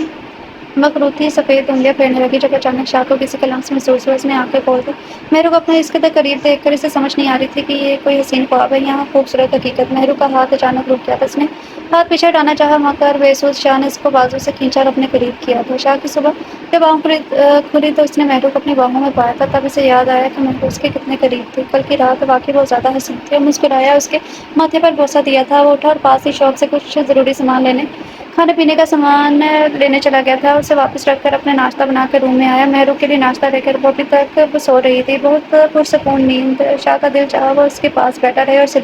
مخروطی سفید انگلیاں پھیرنے لگی۔ جب اچانک شاہ کو کسی کا لمس محسوس ہوا، اس نے آنکھیں کھول دی۔ مہرو کو اپنے اس قدر قریب دیکھ کر اسے سمجھ نہیں آ رہی تھی کہ یہ کوئی حسین خواب ہے یا خوبصورت حقیقت۔ مہرو کا ہاتھ اچانک رک گیا تھا۔ اس نے ہاتھ پیچھے ہٹانا چاہا مگر بے سود شاہ نے اس کو بازو سے کھینچا اور اپنے قریب کیا تھا۔ شاہ کی صبح جب آنکھ کھلی تو اس نے مہرو کو اپنی باہوں میں پایا تھا۔ تب اسے یاد آیا کہ مہرو اس کے کتنے قریب تھی۔ کل کی رات واقعی بہت زیادہ حسین تھی۔ وہ مسکرایا، اس کے ماتھے پر بوسہ دیا تھا۔ وہ اٹھا اور پاس ہی شاپ سے کچھ ضروری سامان کھانے پینے کا سامان لینے چلا گیا تھا۔ اسے واپس رکھ کر اپنا ناشتہ بنا کر روم میں آیا۔ مہرو کے لیے ناشتہ لے کر وہ ابھی تک سو رہی تھی، بہت پرسکون نیند۔ شاہ کا دل چاہا وہ اس کے پاس بیٹھا رہے اور اسے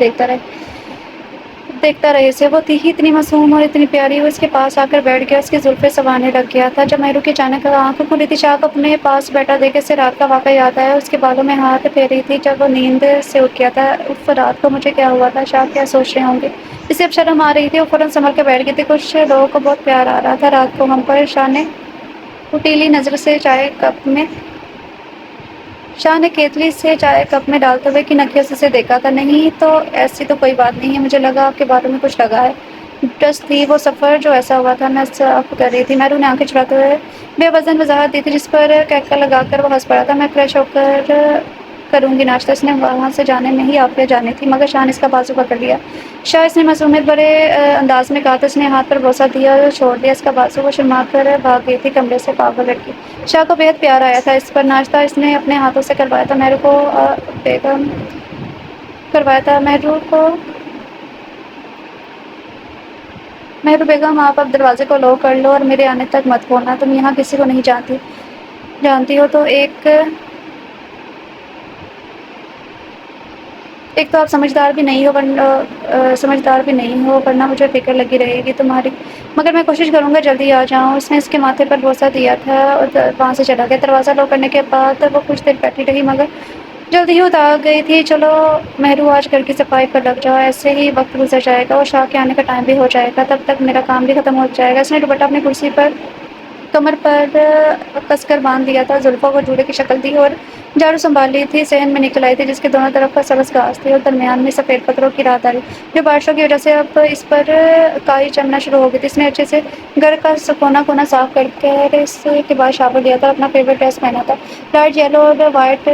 دیکھتا رہے اسے۔ وہ تھی ہی اتنی معصوم اور اتنی پیاری۔ وہ اس کے پاس آ کر بیٹھ گیا، اس کی زلفیں سنوانے لگ گیا تھا۔ جب مہرو کی اچانک آنکھ کھلی تھی، شاہ کو اپنے پاس بیٹھا دیکھ اسے رات کا واقعہ یاد آیا۔ اس کے بالوں میں ہاتھ پھیر رہی تھی جب وہ نیند سے اٹھ گیا تھا۔ اف، رات کو مجھے کیا ہوا تھا؟ شاہ کیا سوچ رہے ہوں گے؟ اسے اب شرم آ رہی تھی۔ وہ فوراً سنبھل کے بیٹھ گئی تھی۔ کچھ لوگوں کو بہت پیار آ رہا تھا رات کو ہم پر۔ شاہ نے کیتلی سے چائے کپ میں ڈالتے ہوئے کن اکھیوں سے اسے دیکھا تھا۔ نہیں تو ایسی تو کوئی بات نہیں ہے، مجھے لگا آپ کے باروں میں کچھ لگا ہے۔ ڈس تھی وہ سفر جو ایسا ہوا تھا، میں صاف کر رہی تھی۔ مہرو نے آنکھیں چڑھاتے ہوئے بے وزن وضاحت دی تھی جس پر کہکہ لگا کر وہ ہنس پڑا تھا۔ میں فریش ہو کر کروں گی ناشتہ۔ اس نے وہاں سے جانے میں ہی عافیہ جانی تھی مگر شاہ نے اس کا بازو پکڑ لیا۔ شاہ، اس نے معصومیت بھرے انداز میں کہا تھا۔ اس نے ہاتھ پر بوسہ دیا اور چھوڑ دیا اس کا بازو۔ وہ شرما کر بھاگ گئی تھی کمرے سے۔ پاگل لڑکی۔ شاہ کو بے حد پیار آیا تھا اس پر۔ ناشتہ اس نے اپنے ہاتھوں سے کروایا تھا۔ مہرو کو بیگم کروایا تھا مہرو بیگم آپ اب دروازے کو لو کر لو اور میرے آنے تک مت کھولنا، تم یہاں کسی کو نہیں جانتی ہو تو ایک تو آپ سمجھدار بھی نہیں ہو ورنہ مجھے فکر لگی رہے گی تمہاری، مگر میں کوشش کروں گا جلدی آ جاؤں۔ اس نے اس کے ماتھے پر بوسہ دیا تھا اور وہاں سے چلا گیا۔ دروازہ لو کرنے کے بعد وہ کچھ دیر بیٹھی رہی مگر جلدی ہی اتر گئی تھی۔ چلو مہرو آج گھر کی صفائی پر لگ جاؤ، ایسے ہی وقت گزر جائے گا اور شاہ کے آنے کا ٹائم بھی ہو جائے گا، تب تک میرا کام بھی ختم ہو جائے گا۔ اس نے دوپٹہ اپنی کرسی پر کمر پر کس کر باندھ دیا تھا، زلفوں کو جوڑے کی شکل دی اور جھاڑو سنبھال لی تھی، صحن میں نکل آئی تھی جس کے دونوں طرف پر سبز گھاس تھی اور درمیان میں سفید پتھروں کی رات ڈالی جو بارشوں کی وجہ سے اب اس پر کائی جمنا شروع ہو گئی تھی۔ اس نے اچھے سے گھر کا کونا کونا صاف کر اس کے بعد شاور لیا تھا اور اپنا فیوریٹ ڈریس پہنا تھا، لائٹ یلو اور وائٹ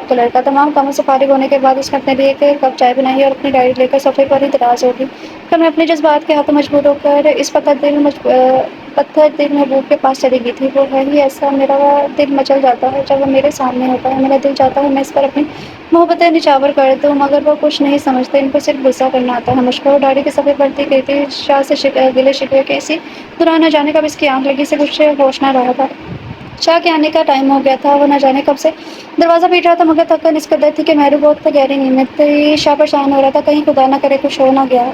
کلر کا۔ تمام کاموں سے فارغ ہونے کے بعد اس نے اپنے لیے ایک کپ چائے بنائی اور اپنی ڈائری لے کر صفحے پر ہی دراز ہو گئی۔ کل میں اپنے جذبات کے ہاتھوں مجبور ہو کر اس پتھر دل محبوب کے پاس چلی گئی تھی۔ وہ ہے ہی ایسا، میرا دل مچل جاتا ہے جب وہ میرے سامنے ہوتا ہے، میرا دل چاہتا ہے میں اس پر اپنی محبتیں نچھاور کر دوں، مگر وہ کچھ نہیں سمجھتے، ان کو صرف غصہ کرنا آتا ہے مجھ کو۔ ڈائری کے صفحے پڑھتی گئی تھی، شاہ سے گلے شکوے کے اسی دوران نہ جانے کب اس کی آنکھ لگی سے کچھ ہوش نہ رہا تھا۔ شاہ کے آنے کا ٹائم ہو گیا تھا، وہ نہ جانے کب سے دروازہ پیٹ رہا تھا، مگر تھکن اس قدر تھی کہ مہرو بہت گہری نیند میں تھی۔ شاہ پریشان ہو رہا تھا کہیں خدا نہ کرے کچھ ہو نہ گیا۔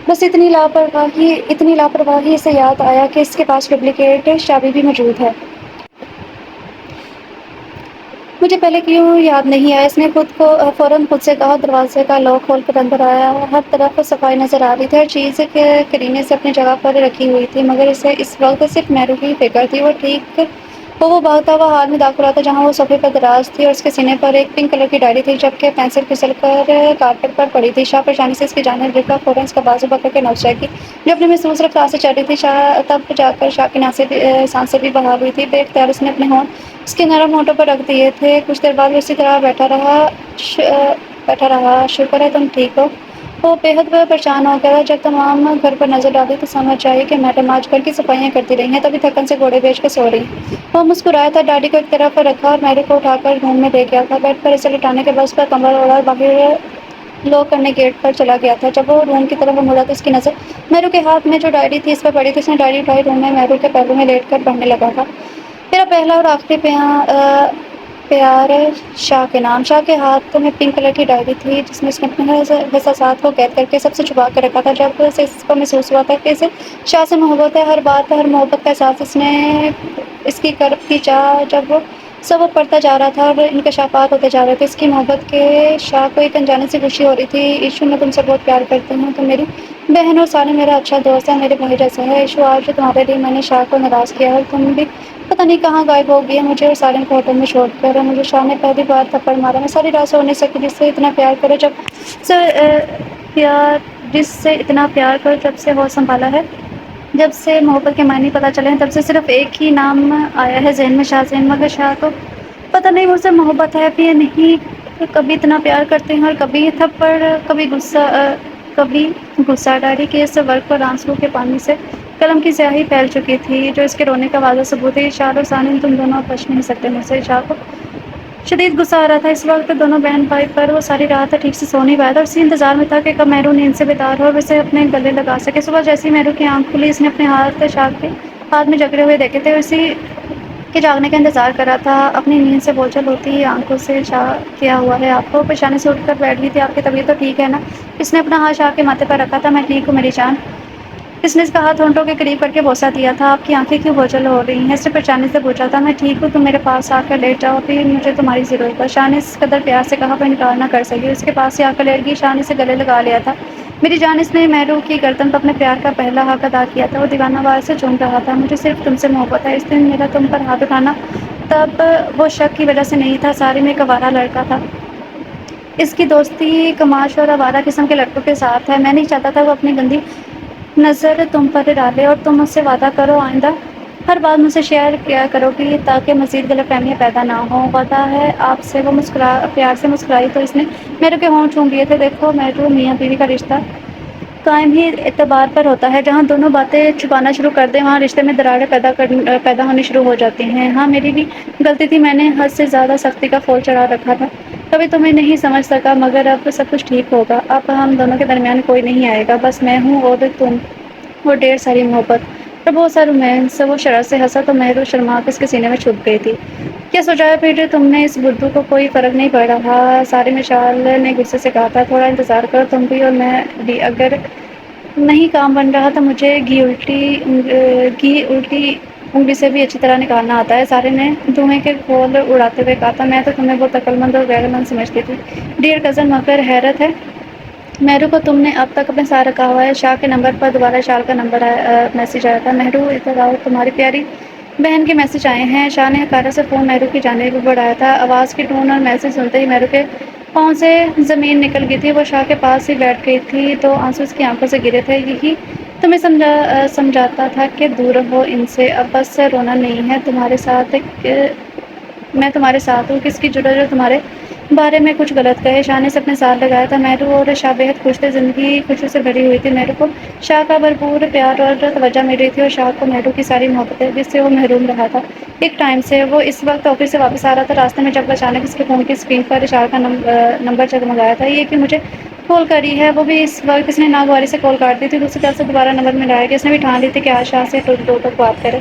بس اتنی لاپرواہی سے یاد آیا کہ اس کے پاس ڈپلیکیٹ چابی بھی موجود ہے۔ مجھے پہلے کیوں یاد نہیں آیا؟ اس نے فوراً خود سے کہا۔ دروازے کا لاک کھول کر اندر آیا۔ ہر طرف صفائی نظر آ رہی تھی، ہر چیز قرینے سے اپنی جگہ پر رکھی ہوئی تھی، مگر اسے اس وقت صرف مہرو کی فکر تھی۔ وہ بھاگتا ہوا ہال میں داخل ہوا تھا جہاں وہ صوفے پر دراز تھی اور اس کے سینے پر ایک پنک کلر کی ڈائری تھی جبکہ پینسل پھسل کر کارپیٹ پر پڑی تھی۔ شاہ پریشانی سے اس کی جانب دیکھا، فوراً اس کا بازو پکڑ کے نبض چیک کی جو اپنی محسوس رفتار سے چل رہی تھی۔ تب جا کر شاہ کی سانسیں بھی بحال ہوئی تھیں۔ بے اختیار اس نے اپنے ہونٹ اس کے نرم ہونٹوں پر رکھ دیے تھے۔ کچھ دیر بعد وہ اسی طرح بیٹھا رہا۔ شکر ہے تم ٹھیک ہو۔ وہ بے حد پریشان ہو گیا۔ جب تمام گھر پر نظر ڈالی تو سمجھ آئی کہ میڈم آج گھر کی صفائیاں کرتی رہی ہیں تبھی تھکن سے گھوڑے بیچ کر سو رہی ہیں۔ وہ مسکرایا تھا، ڈاڈی کو ایک طرف رکھا اور میری کو اٹھا کر روم میں لے گیا تھا۔ بیڈ پر اسے لٹانے کے بعد اس پر کمبل اوڑھا اور باہر لاک کرنے گیٹ پر چلا گیا تھا۔ جب وہ روم کی طرف مڑا تو اس کی نظر میرو کے ہاتھ میں جو ڈائری تھی اس پر پڑی تھی۔ اس نے ڈائری اٹھائی، روم میں میرو کے پہلو میں لیٹ کر پڑھنے لگا تھا۔ میرا پہلا اور آخری پیار شاہ کے نام۔ شاہ کے ہاتھ میں پنک کلر کی ڈائری تھی جس میں اس نے اپنے احساسات کو قید کر کے سب سے چھپا کر رکھا تھا۔ جب سے اس کو محسوس ہوا تھا کہ اسے شاہ سے محبت ہے، ہر بات، ہر محبت کا احساس اس کی کرب کی چاہ جب وہ سب پڑھتا جا رہا تھا اور انکشافات ہوتے جا رہے تھے۔ اس کی محبت کے شاہ کو ایک انجانے سے خوشی ہو رہی تھی۔ ایشو میں تم سے بہت پیار کرتی ہوں، تم میری بہن اور سالم میرا اچھا دوست ہے، میرے بھائی جیسا ہے۔ ایشو آج تمہارے لیے میں نے شاہ کو ناراض کیا ہے، تم بھی پتہ نہیں کہاں غائب ہو گئی ہے مجھے اور سالم کو ہوٹل میں چھوڑ کر۔ مجھے شاہ نے پہلی بار تھپڑ مارا، میں ساری رات سو نہیں سکی۔ جس سے اتنا پیار کرو جب سے ہوش سنبھالا ہے، جب سے محبت کے معنی پتہ چلے ہیں، تب سے صرف ایک ہی نام آیا ہے ذہن میں، شاہ زین۔ مگر شاہ کو پتہ نہیں مجھ سے محبت ہے بھی یا نہیں، کبھی اتنا پیار کرتے ہیں اور کبھی تھپڑ، کبھی غصہ۔ ڈائری کے اس ورق پر آنسو کے پانی سے قلم کی سیاہی پھیل چکی تھی جو اس کے رونے کا واضح ثبوت ہے۔ شاہ اور ثانیہ تم دونوں اب بچ نہیں سکتے مجھ سے۔ شاہ کو شدید غصہ آ رہا تھا اس وقت دونوں بہن بھائی پر۔ وہ ساری رات ٹھیک سے سو نہیں پایا تھا اور اسی انتظار میں تھا کہ کب مہرو نیند سے بیدار ہو اور اسے اپنے گلے لگا سکے۔ صبح جیسے ہی مہرو کی آنکھ کھلی اس نے اپنے ہاتھ شاہ کے ہاتھ میں جکڑے ہوئے دیکھے تھے، اسی کے جاگنے کا انتظار کر رہا تھا۔ اپنی نیند سے بوجھل ہوتی آنکھوں سے شاہ کیا ہوا ہے آپ کو؟ پریشانی سے اٹھ کر بیٹھ گئی تھی۔ آپ کی طبیعت تو ٹھیک ہے نا؟ اس نے اپنا ہاتھ شاہ کے ماتھے پر رکھا تھا۔ میں ٹھیک ہوں میری جان۔ اس نے اس کا ہاتھ ہونٹوں کے قریب کر کے بوسہ دیا تھا۔ آپ کی آنکھیں کیوں بوجھل ہو رہی ہیں؟ اس نے پریشانی سے پوچھا تھا۔ میں ٹھیک ہوں، تم میرے پاس آ کر لیٹ جاؤ، ابھی مجھے تمہاری ضرورت ہے۔ شاہ نے اس قدر پیار سے کہا وہ انکار نہ کر سکی، اس کے پاس ہی آ کر لیٹ گئی۔ شاہ نے اسے گلے لگا لیا تھا۔ میری جان، اس نے مہرو کی گردن پر اپنے پیار کا پہلا حق ادا کیا تھا۔ وہ دیوانہ وار سے چوم رہا تھا۔ مجھے صرف تم سے محبت ہے۔ اس دن میرا تم پر ہاتھ اٹھانا تب وہ شک کی وجہ سے نہیں تھا، سالم ایک آوارہ لڑکا تھا۔ اس کی دوستی کماش اور آوارہ قسم کے لڑکوں کے ساتھ ہے۔ میں نہیں چاہتا تھا وہ اپنی گندی نظر تم پر ڈالے، اور تم مجھ سے وعدہ کرو آئندہ ہر بات مجھ سے شیئر کیا کرو گی تاکہ مزید غلط فہمیاں پیدا نہ ہوں۔ وعدہ ہے آپ سے۔ وہ پیار سے مسکرائی تو اس نے مہرو کے ہونٹ چوم لیے تھے۔ دیکھو مہرو، میاں بیوی کا رشتہ قائم ہی اعتبار پر ہوتا ہے، جہاں دونوں باتیں چھپانا شروع کر دیں وہاں رشتے میں دراڑیں پیدا ہونی شروع ہو جاتی ہیں۔ ہاں میری بھی غلطی تھی، میں نے حد سے زیادہ سختی کا پھول چڑھا رکھا تھا۔ کبھی تمہیں نہیں سمجھ سکا مگر اب سب کچھ ٹھیک ہوگا، اب ہم دونوں کے درمیان کوئی نہیں آئے گا، بس میں ہوں اور تم، وہ ڈھیر ساری محبت اور بہت سا رومانس۔ وہ شرارت سے ہنسا تو مہرو شرما کے اس کے سینے میں چھپ گئی تھی۔ کیا سوچا ہے بیٹے تم نے؟ اس بدھو کو کوئی فرق نہیں پڑ رہا، سارے مشال نے غصے سے کہا تھا۔ تھوڑا انتظار کرو تم بھی اور میں بھی، اگر نہیں کام بن رہا تو مجھے گھی الٹی انگلی سے بھی اچھی طرح نکالنا آتا ہے۔ سارے نے دھوئیں کے پھول اڑاتے ہوئے کہا تھا۔ میں تو تمہیں بہت عقل مند اور غیر مند سمجھتی تھی ڈیئر کزن، مگر حیرت ہے مہرو کو تم نے اب تک اپنے ساتھ رکھا ہوا ہے۔ شاہ کے نمبر پر دوبارہ شال کا میسج آیا تھا۔ مہرو ادھر آؤ، تمہاری پیاری بہن کے میسج آئے ہیں۔ شاہ نے حقارت سے فون مہرو کی جانب بڑھایا تھا۔ آواز کی ٹون اور میسج سنتے ہی مہرو کے پاؤں سے زمین نکل گئی تھی۔ وہ شاہ کے پاس ہی بیٹھ گئی تھی تو آنسو اس کی آنکھوں سے گرے تھے۔ یہی تمہیں سمجھاتا تھا کہ دور رہو ان سے، اب بس رونا نہیں ہے، میں تمہارے ساتھ ہوں، کس کی جرأت جو تمہارے بارے میں کچھ غلط کہے۔ شاہ نے سے اپنے ساتھ لگایا تھا۔ مہرو اور شاہ بےحد خوش تھے، زندگی خوشی سے بھری ہوئی تھی۔ مہرو کو شاہ کا بھرپور پیار اور توجہ مل رہی تھی اور شاہ کو مہرو کی ساری محبتیں جس سے وہ محروم رہا تھا ایک ٹائم سے۔ وہ اس وقت آفس سے واپس آ رہا تھا، راستے میں جب اچانک اس کے فون کی اسکرین پر شاہ کا نمبر جگمگایا تھا۔ یہ کہ مجھے کال کری ہے، وہ بھی اس وقت اس نے ناگواری سے کال کاٹ دی تھی۔ دوسری طرف سے دوبارہ نمبر ملایا گیا، اس نے بھی ٹھان لی تھی کہ آج شاہ سے دو تک بات کرے۔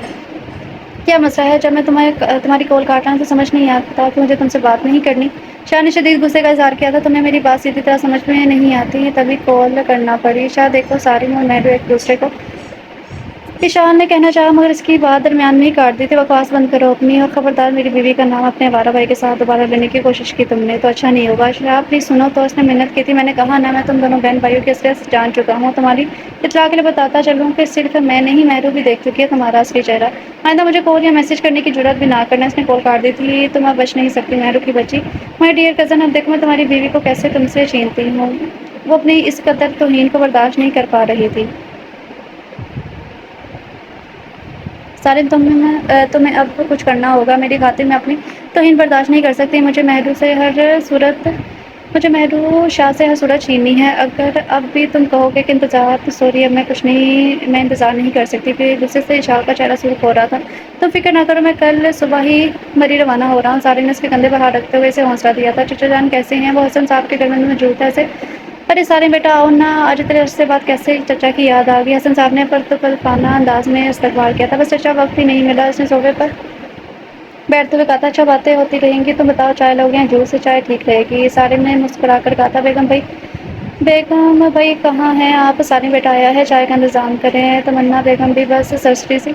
کیا مسئلہ ہے؟ جب میں تمہاری کال کاٹ رہا ہوں تو سمجھ نہیں آتا کہ مجھے تم سے بات نہیں کرنی؟ شاہ نے شدید غصے کا اظہار کیا تھا۔ تمہیں میری بات سیدھی طرح سمجھ میں نہیں آتی تبھی کال کرنا پڑی۔ شاہ دیکھو، سارم اور مہرو ایک دوسرے کو شاہ نے کہنا چاہا مگر اس کی بات درمیان میں ہی کاٹ دی تھی۔ بکواس بند کرو اپنی، اور خبردار میری بیوی کا نام اپنے آوارہ بھائی کے ساتھ دوبارہ لینے کی کوشش کی تم نے تو اچھا نہیں ہوگا۔ شاہ پلیز سنو تو، اس نے منت کی تھی۔ میں نے کہا نا، میں تم دونوں بہن بھائیوں کی اصلیت جان چکا ہوں۔ تمہاری اطلاع کے لیے بتاتا چلوں کہ صرف میں نہیں، مہرو بھی دیکھ چکی ہے تمہارا اصلی چہرہ۔ آئندہ مجھے کال یا میسج کرنے کی جرأت بھی نہ کرنا۔ اس نے کال کاٹ دی تھی۔ تم اب بچ نہیں سکتی مہرو کی بچی۔ مائی ڈیئر کزن، اب دیکھو میں تمہاری بیوی کو کیسے تم سے چھینتی ہوں۔ وہ اپنی اس قدر توہین کو برداشت نہیں کر پا رہی تھی۔ سالم، تمہیں اب کچھ کرنا ہوگا میری خاطر، میں اپنی توہین برداشت نہیں کر سکتی۔ مجھے مہرو شاہ سے ہر صورت چھیننی ہے۔ اگر اب بھی تم کہو گے کہ انتظار تو سوری، اب میں انتظار نہیں کر سکتی۔ پھر غصے سے اشال کا چہرہ سرخ ہو رہا تھا۔ تم فکر نہ کرو، میں کل صبح ہی مری روانہ ہو رہا ہوں۔ سالم نے اس کے کندھے پر ہاتھ رکھتے ہوئے اسے حوصلہ دیا تھا۔ چچا جان کیسے ہیں؟ وہ حسن صاحب کے گھر میں موجود ہے۔ ارے سالم بیٹا آؤ نا، آج اتنے عرصے بعد کیسے چچا کی یاد آ گئی؟ حسن صاحب نے پرتپلپانہ انداز میں استقبال کیا تھا۔ بس چچا وقت ہی نہیں ملا، اس نے صوفے پر بیٹھتے ہوئے کہا تھا۔ اچھا باتیں ہوتی رہیں گی، تم بتاؤ چائے لوگے یا جوس؟ سے چائے ٹھیک رہے گی، سالم نے مسکرا کر کہا تھا۔ بیگم بھائی کہاں ہیں آپ؟ سالم بیٹا آیا ہے، چائے کا انتظام کریں۔ تمنا بیگم بھی بس سرسری سی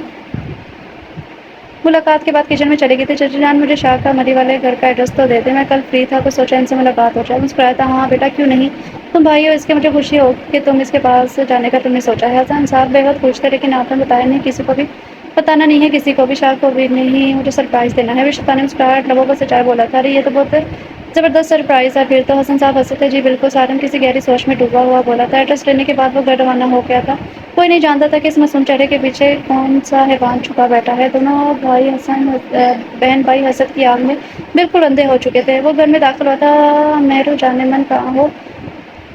ملاقات کے بعد کچن میں چلی گئی تھی۔ چچا جان مجھے شاہ کا مری والے گھر کا ایڈریس تو دے دیں، میں کل فری تھا تو سوچا ان سے ملاقات ہو جائے۔ مسکرایا تھا۔ ہاں بیٹا کیوں نہیں، تم بھائی ہو، اس کے مجھے خوشی ہو کہ تم اس کے پاس جانے کا تم نے سوچا ہے۔ حسن صاحب بےحد خوش تھے، لیکن آپ نے بتایا نہیں، کسی کو بھی بتانا نہیں ہے، کسی کو بھی، شاہ کو بھی نہیں، مجھے سرپرائز دینا ہے۔ وہ شیطانی مسکراہٹ لبوں پر سجائے بولا تھا۔ ارے یہ تو بہت زبردست سرپرائز ہے پھر تو۔ حسن صاحب ہنسے تھے۔ جی بالکل، سالم کسی گہری سوچ میں ڈوبا ہوا بولا تھا۔ ایڈریس لینے کے بعد وہ گھر روانہ ہو گیا تھا۔ کوئی نہیں جانتا تھا کہ اس معصوم چہرے کے پیچھے کون سا حیوان چھپا بیٹھا ہے۔ دونوں بہن بھائی حسد کی آگ میں بالکل اندھے ہو چکے تھے۔ وہ گھر میں داخل ہوا تھا۔ مہرو جان من کہاں ہو،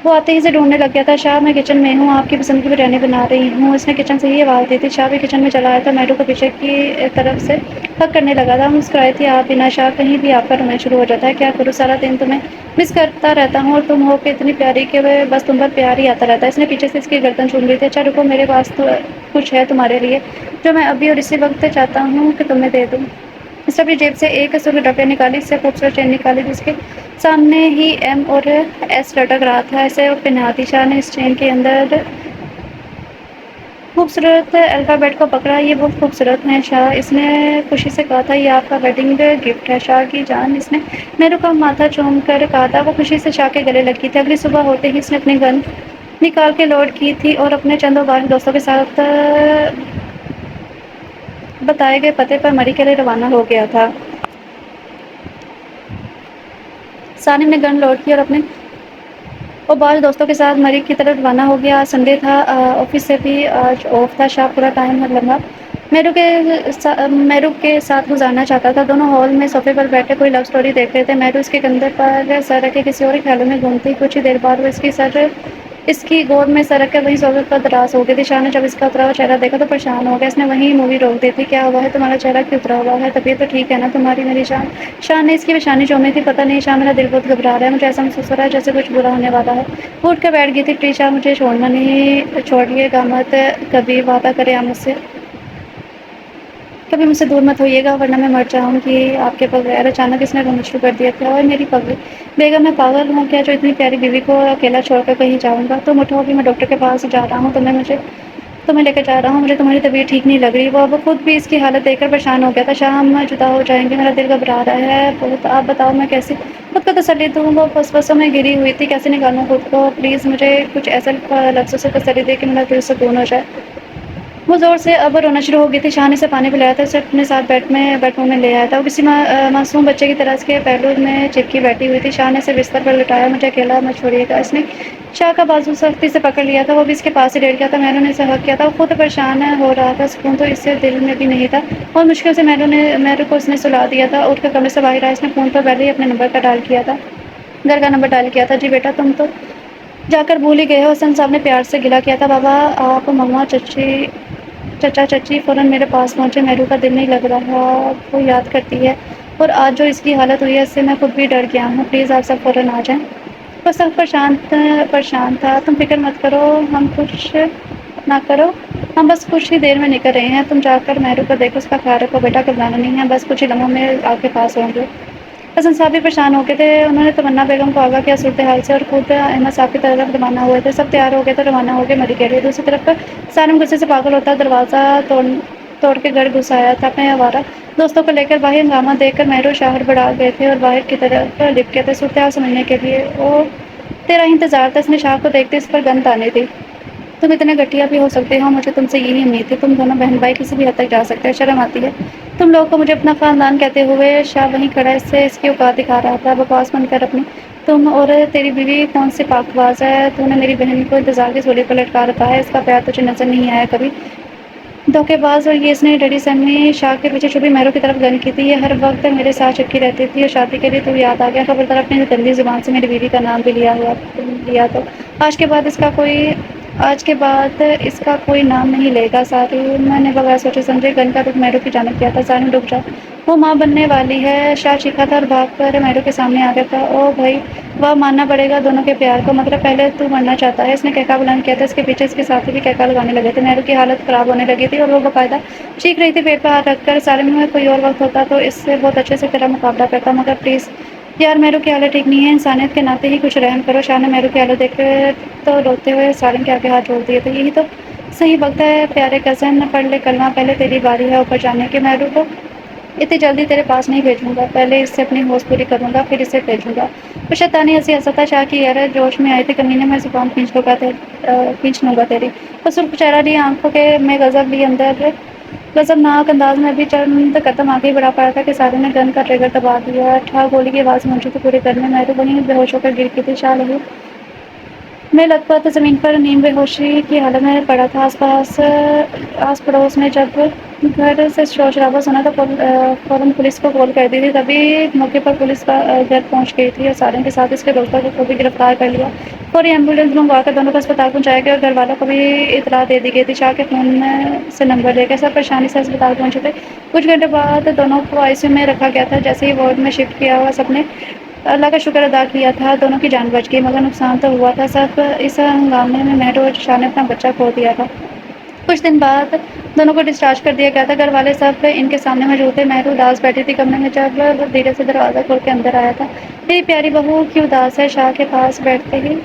وہ آتے ہی سے ڈھونڈنے لگ گیا تھا۔ شاہ میں کچن میں ہوں، آپ کی پسند کی بریانی بنا رہی ہوں، اس نے کچن سے ہی آواز دی تھی۔ شاہ بھی کچن میں چلا آیا تھا، مہرو کو پیچھے کی طرف سے ہگ کرنے لگا تھا۔ مسکرائی تھی۔ آپ بنا شاہ کہیں بھی آپ کا رومانس شروع ہو جاتا ہے، کیا کروں، سارا دن تمہیں مس کرتا رہتا ہوں اور تم ہو کہ اتنی پیاری کہ بس تم پر پیار ہی آتا رہتا ہے۔ اس نے پیچھے سے اس کی گردن چوم لی تھی۔ اچھا رکو، میرے پاس تو کچھ ہے تمہارے لیے جو میں ابھی اور اسی وقت چاہتا ہوں کہ تمہیں دے دوں۔ اس نے اپنی جیب سے ایک سرخ ڈبیا نکالی، اس سے خوبصورت چین نکالی جس کے سامنے ہی ایم اور ایس لٹک رہا تھا، اسے پہنا دی۔ شاہ نے اس چین کے اندر خوبصورت الفابیٹ کو پکڑا۔ یہ بہت خوبصورت ہیں شاہ، اس نے خوشی سے کہا تھا۔ یہ آپ کا ویڈنگ گفٹ ہے شاہ کی جان، اس نے مہرو کا ماتھا چوم کر کہا تھا۔ وہ خوشی سے شاہ کے گلے لگی تھی۔ اگلی صبح ہوتے ہی اس نے اپنی گن نکال کے لوڈ کی تھی اور اپنے چند مبارک دوستوں کے ساتھ بتائے گئے پتے پر مری کے لیے روانہ ہو گیا تھا۔ سالم نے گن لوڈ کی اور اپنے بعض دوستوں کے ساتھ مری کی طرف روانہ ہو گیا۔ آج سنڈے تھا، آفس سے بھی آج آف تھا۔ شاہ پورا ٹائم ہر لمحہ مہرو کے ساتھ گزارنا چاہتا تھا۔ دونوں ہال میں صوفے پر بیٹھے کوئی لو سٹوری دیکھ رہے تھے۔ مہرو اس کے کندھے پر سر رکھے کسی اور ہی خیالوں میں گھومتی۔ کچھ ہی دیر بعد وہ اس کی سر اس کی گود میں سر رکھ کر وہیں صحبت پر دراز ہو گئی تھی۔ شاہ نے جب اس کا اترا ہوا چہرہ دیکھا تو پریشان ہو گیا۔ اس نے وہیں مووی روک دی تھی۔ کیا ہوا ہے؟ تمہارا چہرہ کیوں اترا ہوا ہے؟ طبیعت تو ٹھیک ہے نا تمہاری میری جان؟ شاہ نے اس کی پیشانی چومی تھی۔ پتہ نہیں شاہ، میرا دل بہت گھبرا رہا ہے، مجھے ایسا محسوس ہو رہا ہے جیسے کچھ برا ہونے والا ہے۔ وہ اٹھ کر بیٹھ گئی تھی۔ پلیز شاہ، مجھے چھوڑنا نہیں، چھوڑیے گا مت، کبھی وعدہ کریں آپ مجھ سے، کبھی مجھ سے دور مت ہوئیے گا ورنہ میں مر جاؤں گی آپ کے بغیر۔ اچانک اس نے رونا شروع کر دیا تھا۔ اور میری پگلی بیگم، میں پاگل ہوں کیا جو اتنی پیاری بیوی کو اکیلا چھوڑ کر کہیں جاؤں گا؟ تم اٹھو، ابھی میں ڈاکٹر کے پاس جا رہا ہوں، تمہیں لے کر جا رہا ہوں، مجھے تمہاری طبیعت ٹھیک نہیں لگ رہی۔ وہ اب خود بھی اس کی حالت دیکھ کر پریشان ہو گیا تھا۔ شاہ، ہم جدا ہو جائیں گے، میرا دل گھبرا رہا ہے بہت، آپ بتاؤ میں کیسے خود کو تسلی دوں؟ وہ وسوسوں میں گری ہوئی تھی، کیسے نکالوں خود کو؟ پلیز مجھے کچھ ایسا لفظوں سے تسلی دے کہ میرا دل سکون ہو جائے۔ وہ زور سے اب رونا شروع ہو گئی تھی۔ شاہ نے اسے پانی پلایا تھا، اسے اپنے ساتھ بیڈ روم میں لے آیا تھا۔ وہ کسی معصوم بچے کی طرح اس کے پہلو میں چپکی بیٹھی ہوئی تھی۔ شاہ نے اسے بستر پر لٹایا۔ مجھے اکیلا مت چھوڑیے گا۔ اس نے شاہ کا بازو سختی سے پکڑ لیا تھا۔ وہ بھی اس کے پاس ہی لیٹ گیا تھا۔ مہروں نے اسے ہگ کیا تھا۔ وہ خود پریشان ہو رہا تھا، سکون تو اس سے دل میں بھی نہیں تھا۔ اور مشکل سے مہروں کو اس نے سلا دیا تھا۔ اٹھ کر کمرے سے باہر آیا۔ اس نے فون پر پہلے ہی اپنے نمبر کا ڈائل کیا تھا، گھر کا نمبر ڈائل کیا تھا۔ جی بیٹا، تم تو جا کر بھول ہی گئے ہو، حسن صاحب نے پیار سے گلہ کیا تھا۔ بابا آپ، مما، چچا چچی فوراً میرے پاس پہنچے۔ مہرو کا دل نہیں لگ رہا، وہ یاد کرتی ہے، اور آج جو اس کی حالت ہوئی ہے اس سے میں خود بھی ڈر گیا ہوں۔ پلیز آپ سب فوراً آ جائیں۔ وہ سخت پریشان تھا۔ تم فکر مت کرو، ہم بس کچھ ہی دیر میں نکل رہے ہیں۔ تم جا کر مہرو کو دیکھو، اس کا خیال رکھو بیٹا، گھبرانا نہیں ہے، بس کچھ ہی لمحوں میں آپ کے پاس ہوں گے۔ حسن صاحب بھی پریشان ہو گئے تھے۔ انہوں نے تمنا بیگم کو آگاہ کیا صورتحال سے، اور خود احمد صاحب کی طرف روانہ ہوئے تھے۔ سب تیار ہو گئے تھے، روانہ ہو گئے مری کے لیے۔ دوسری طرف سالم غصے سے پاگل ہوتا دروازہ توڑ کے گھر گھس آیا تھا۔ اپنے آوارہ دوستوں کو لے کر باہر ہنگامہ دیکھ کر مہرو شاہر بڑھا گئے تھے اور باہر کی طرف لپکے تھے صورتحال سمجھنے کے لیے۔ او، تیرا ہی انتظار تھا۔ اس نے شاہ کو دیکھتے اس پر گن تانی تھی۔ تم اتنے گھٹیا بھی ہو سکتے ہو، مجھے تم سے یہی امید تھی۔ تم دونوں بہن بھائی کسی بھی حد تک جا سکتے ہیں، شرم آتی ہے تم لوگوں کو مجھے اپنا خاندان کہتے ہوئے؟ شاہ وہیں کھڑا اس کی اوقات دکھا رہا تھا۔ بکواس بند کر اپنی، تم اور تیری بیوی کون سی پاک باز ہے؟ تو نے میری بہن کو انتظار کی سولی پر لٹکا رکھا ہے، اس کا پیار تجھے نظر نہیں آیا کبھی؟ دھوکے باز! اور یہ اس نے ڈیڈی سمی شاہ کے پیچھے چھپی مہروں کی طرف گن کی تھی۔ یہ ہر وقت میرے ساتھ چپکی رہتی تھی، اور شادی کے لیے تو یاد آ گیا، خبردار اپنی گندی زبان سے میری بیوی کا نام بھی لیا تو آج کے بعد اس کا کوئی نام نہیں لے گا۔ سالم نے بغیر سوچے سمجھے گن کا رخ مہرو کی جانب کیا تھا۔ سالم رک جا، وہ ماں بننے والی ہے! شاہ چیخا تھا اور بھاگ کر مہرو کے سامنے آ گیا تھا۔ او بھائی واہ، ماننا پڑے گا دونوں کے پیار کو، مگر پہلے تو مرنا چاہتا ہے؟ اس نے کہکہا بلند کیا تھا۔ اس کے پیچھے اس کے ساتھی بھی کہکہا لگانے لگے تھے۔ مہرو کی حالت خراب ہونے لگی تھی اور وہ باقاعدہ چیخ رہی تھی پیٹ پر ہاتھ رکھ کر۔ سالم میں کوئی اور وقت ہوتا تو اس سے بہت اچھے سے تیرا مقابلہ کرتا، مگر پلیز یار، مہرو کی حالت ٹھیک نہیں ہے، انسانیت کے ناطے ہی کچھ رحم کرو۔ شاہ نے مہرو کی حالت دیکھ کر تو روتے ہوئے سالم کے آگے ہاتھ جوڑ دیے تھے۔ یہی تو صحیح وقت ہے پیارے کزن، پڑھ لے کلمہ، پہلے تیری باری ہے اوپر جانے کی۔ مہرو کو اتنی جلدی تیرے پاس نہیں بھیجوں گا، پہلے اس سے اپنی ہوش پوری کروں گا، پھر اسے بھیجوں گا۔ وہ شیطانی ہنسی ہنسا تھا۔ شاہ کی غیرت جوش میں آئی تھی۔ کمینے، میں زبان کھینچ لوں گا تیری۔ وہ سرخ چہرہ لی آنکھوں کے میں غضب لی اندر غضبناک انداز میں ابھی چند قدم آگے بڑھا پایا تھا کہ سالم نے گن کا ٹریگر دبا دیا۔ ٹھا! گولی کی آواز گونجی تھی پورے گھر میں۔ مہرو وہیں بے ہوش ہو کر گر کی تھی۔ شاہ لہو میں لت پت زمین پر نیم بے ہوشی کی حالت میں پڑا تھا۔ آس پڑوس نے جب گھر سے شور شرابہ سنا تو فوراً پولیس کو کال کر دی تھی۔ تبھی موقع پر پولیس گھر پہنچ گئی تھی اور سالم کے ساتھ اس کے دوستوں کو بھی گرفتار کر لیا۔ فوری ایمبولینس منگوا کر دونوں کو اسپتال پہنچایا گیا اور گھر والوں کو بھی اطلاع دے دی گئی تھی۔ شاہ کے فون سے نمبر لے کر سب پریشانی سے اسپتال پہنچے تھے۔ کچھ گھنٹے بعد دونوں کو آئی سی یو میں رکھا گیا تھا۔ جیسے ہی وارڈ میں شفٹ کیا ہوا، سب نے اللہ کا شکر ادا کیا تھا، دونوں کی جان بچ گئی، مگر نقصان تو ہوا تھا سب۔ اس ہنگامے میں مہرو اور شاہ نے اپنا بچہ کھو دیا تھا۔ کچھ دن بعد دونوں کو ڈسچارج کر دیا گیا تھا۔ گھر والے سب ان کے سامنے موجود تھے۔ مہرو اداس بیٹھی تھی کمرے میں۔ جب وہ دھیرے سے دروازہ کھول کے اندر آیا تھا، میری پیاری بہو کیوں اداس ہے؟ شاہ کے پاس بیٹھتے ہی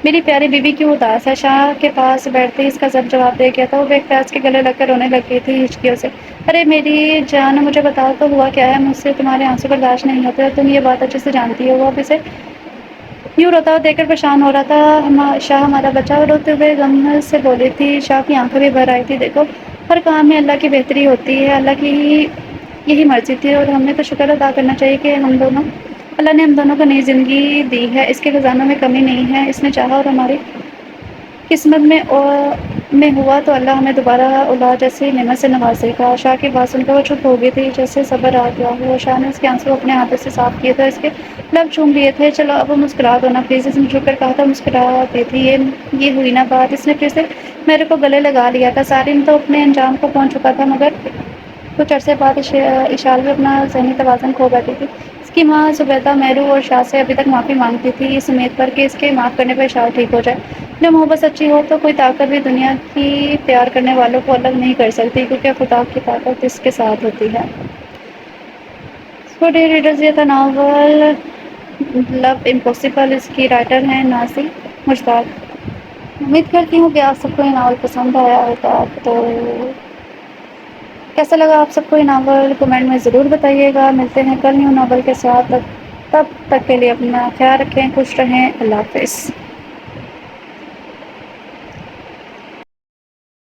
میری پیاری بیوی کیوں اداس ہے؟ شاہ کے پاس بیٹھتے ہی اس کا ضبط جواب دے گیا تھا۔ وہ بے اختیار کے گلے لگ کر رونے لگ گئی تھی ہچکیوں سے۔ ارے میری جان، مجھے بتاؤ تو ہوا کیا ہے؟ مجھ سے تمہارے آنسو برداشت نہیں ہوتے اور تم یہ بات اچھے سے جانتی ہو۔ وہ اب اسے یوں روتا ہوا دیکھ کر پریشان ہو رہا تھا۔ شاہ ہمارا بچہ، وہ روتے ہوئے غم سے بولی تھی۔ شاہ کی آنکھیں بھی بھر آئی تھی۔ دیکھو، ہر کام میں اللہ کی بہتری ہوتی ہے، اللہ کی یہی مرضی تھی، اور ہمیں تو شکر ادا کرنا چاہیے کہ اللہ نے ہم دونوں کو نئی زندگی دی ہے، اس کے خزانوں میں کمی نہیں ہے، اس نے چاہا اور ہماری قسمت میں ہوا تو اللہ ہمیں دوبارہ اولاد جیسی نعمت سے نوازے گا۔ شاہ کی بات سن کر وہ چپ ہو گئی تھی، جیسے صبر آ گیا ہو۔ شاہ نے اس کے آنسو اپنے ہاتھوں سے صاف کیے تھے، اس کے لب چوم لیے تھے۔ چلو اب مسکرا دو نا پلیز، اس نے جھک کر کہا تھا۔ مسکرا دیتی، یہ ہوئی نا بات۔ اس نے پھر سے میرے کو گلے لگا لیا تھا۔ سارن تو اپنے انجام کو پہنچ چکا تھا، مگر کچھ عرصے بعد اشال بھی اپنا ذہنی توازن کھو بیٹھی تھی۔ اس کی ماں زبیدہ مہرو اور شاہ سے ابھی تک معافی مانگتی تھی، اس امید پر کہ اس کے معاف کرنے پر اشال ٹھیک ہو جائے۔ جب محبت سچی ہو تو کوئی طاقت بھی دنیا کی پیار کرنے والوں کو الگ نہیں کر سکتی، کیونکہ خدا کی طاقت اس کے ساتھ ہوتی ہے۔ چھوٹے ریڈرز، یہ تھا ناول لو امپاسبل۔ اس کی رائٹر ہیں نازی مشتاق۔ امید کرتی ہوں کہ آپ سب کو یہ ناول پسند آیا ہوگا۔ تو کیسا لگا آپ سب کو یہ ناول کمنٹ میں ضرور بتائیے گا۔ ملتے ہیں کل نیو ناول کے ساتھ، تب تک کے لیے اپنا خیال رکھیں، خوش رہیں، اللہ حافظ۔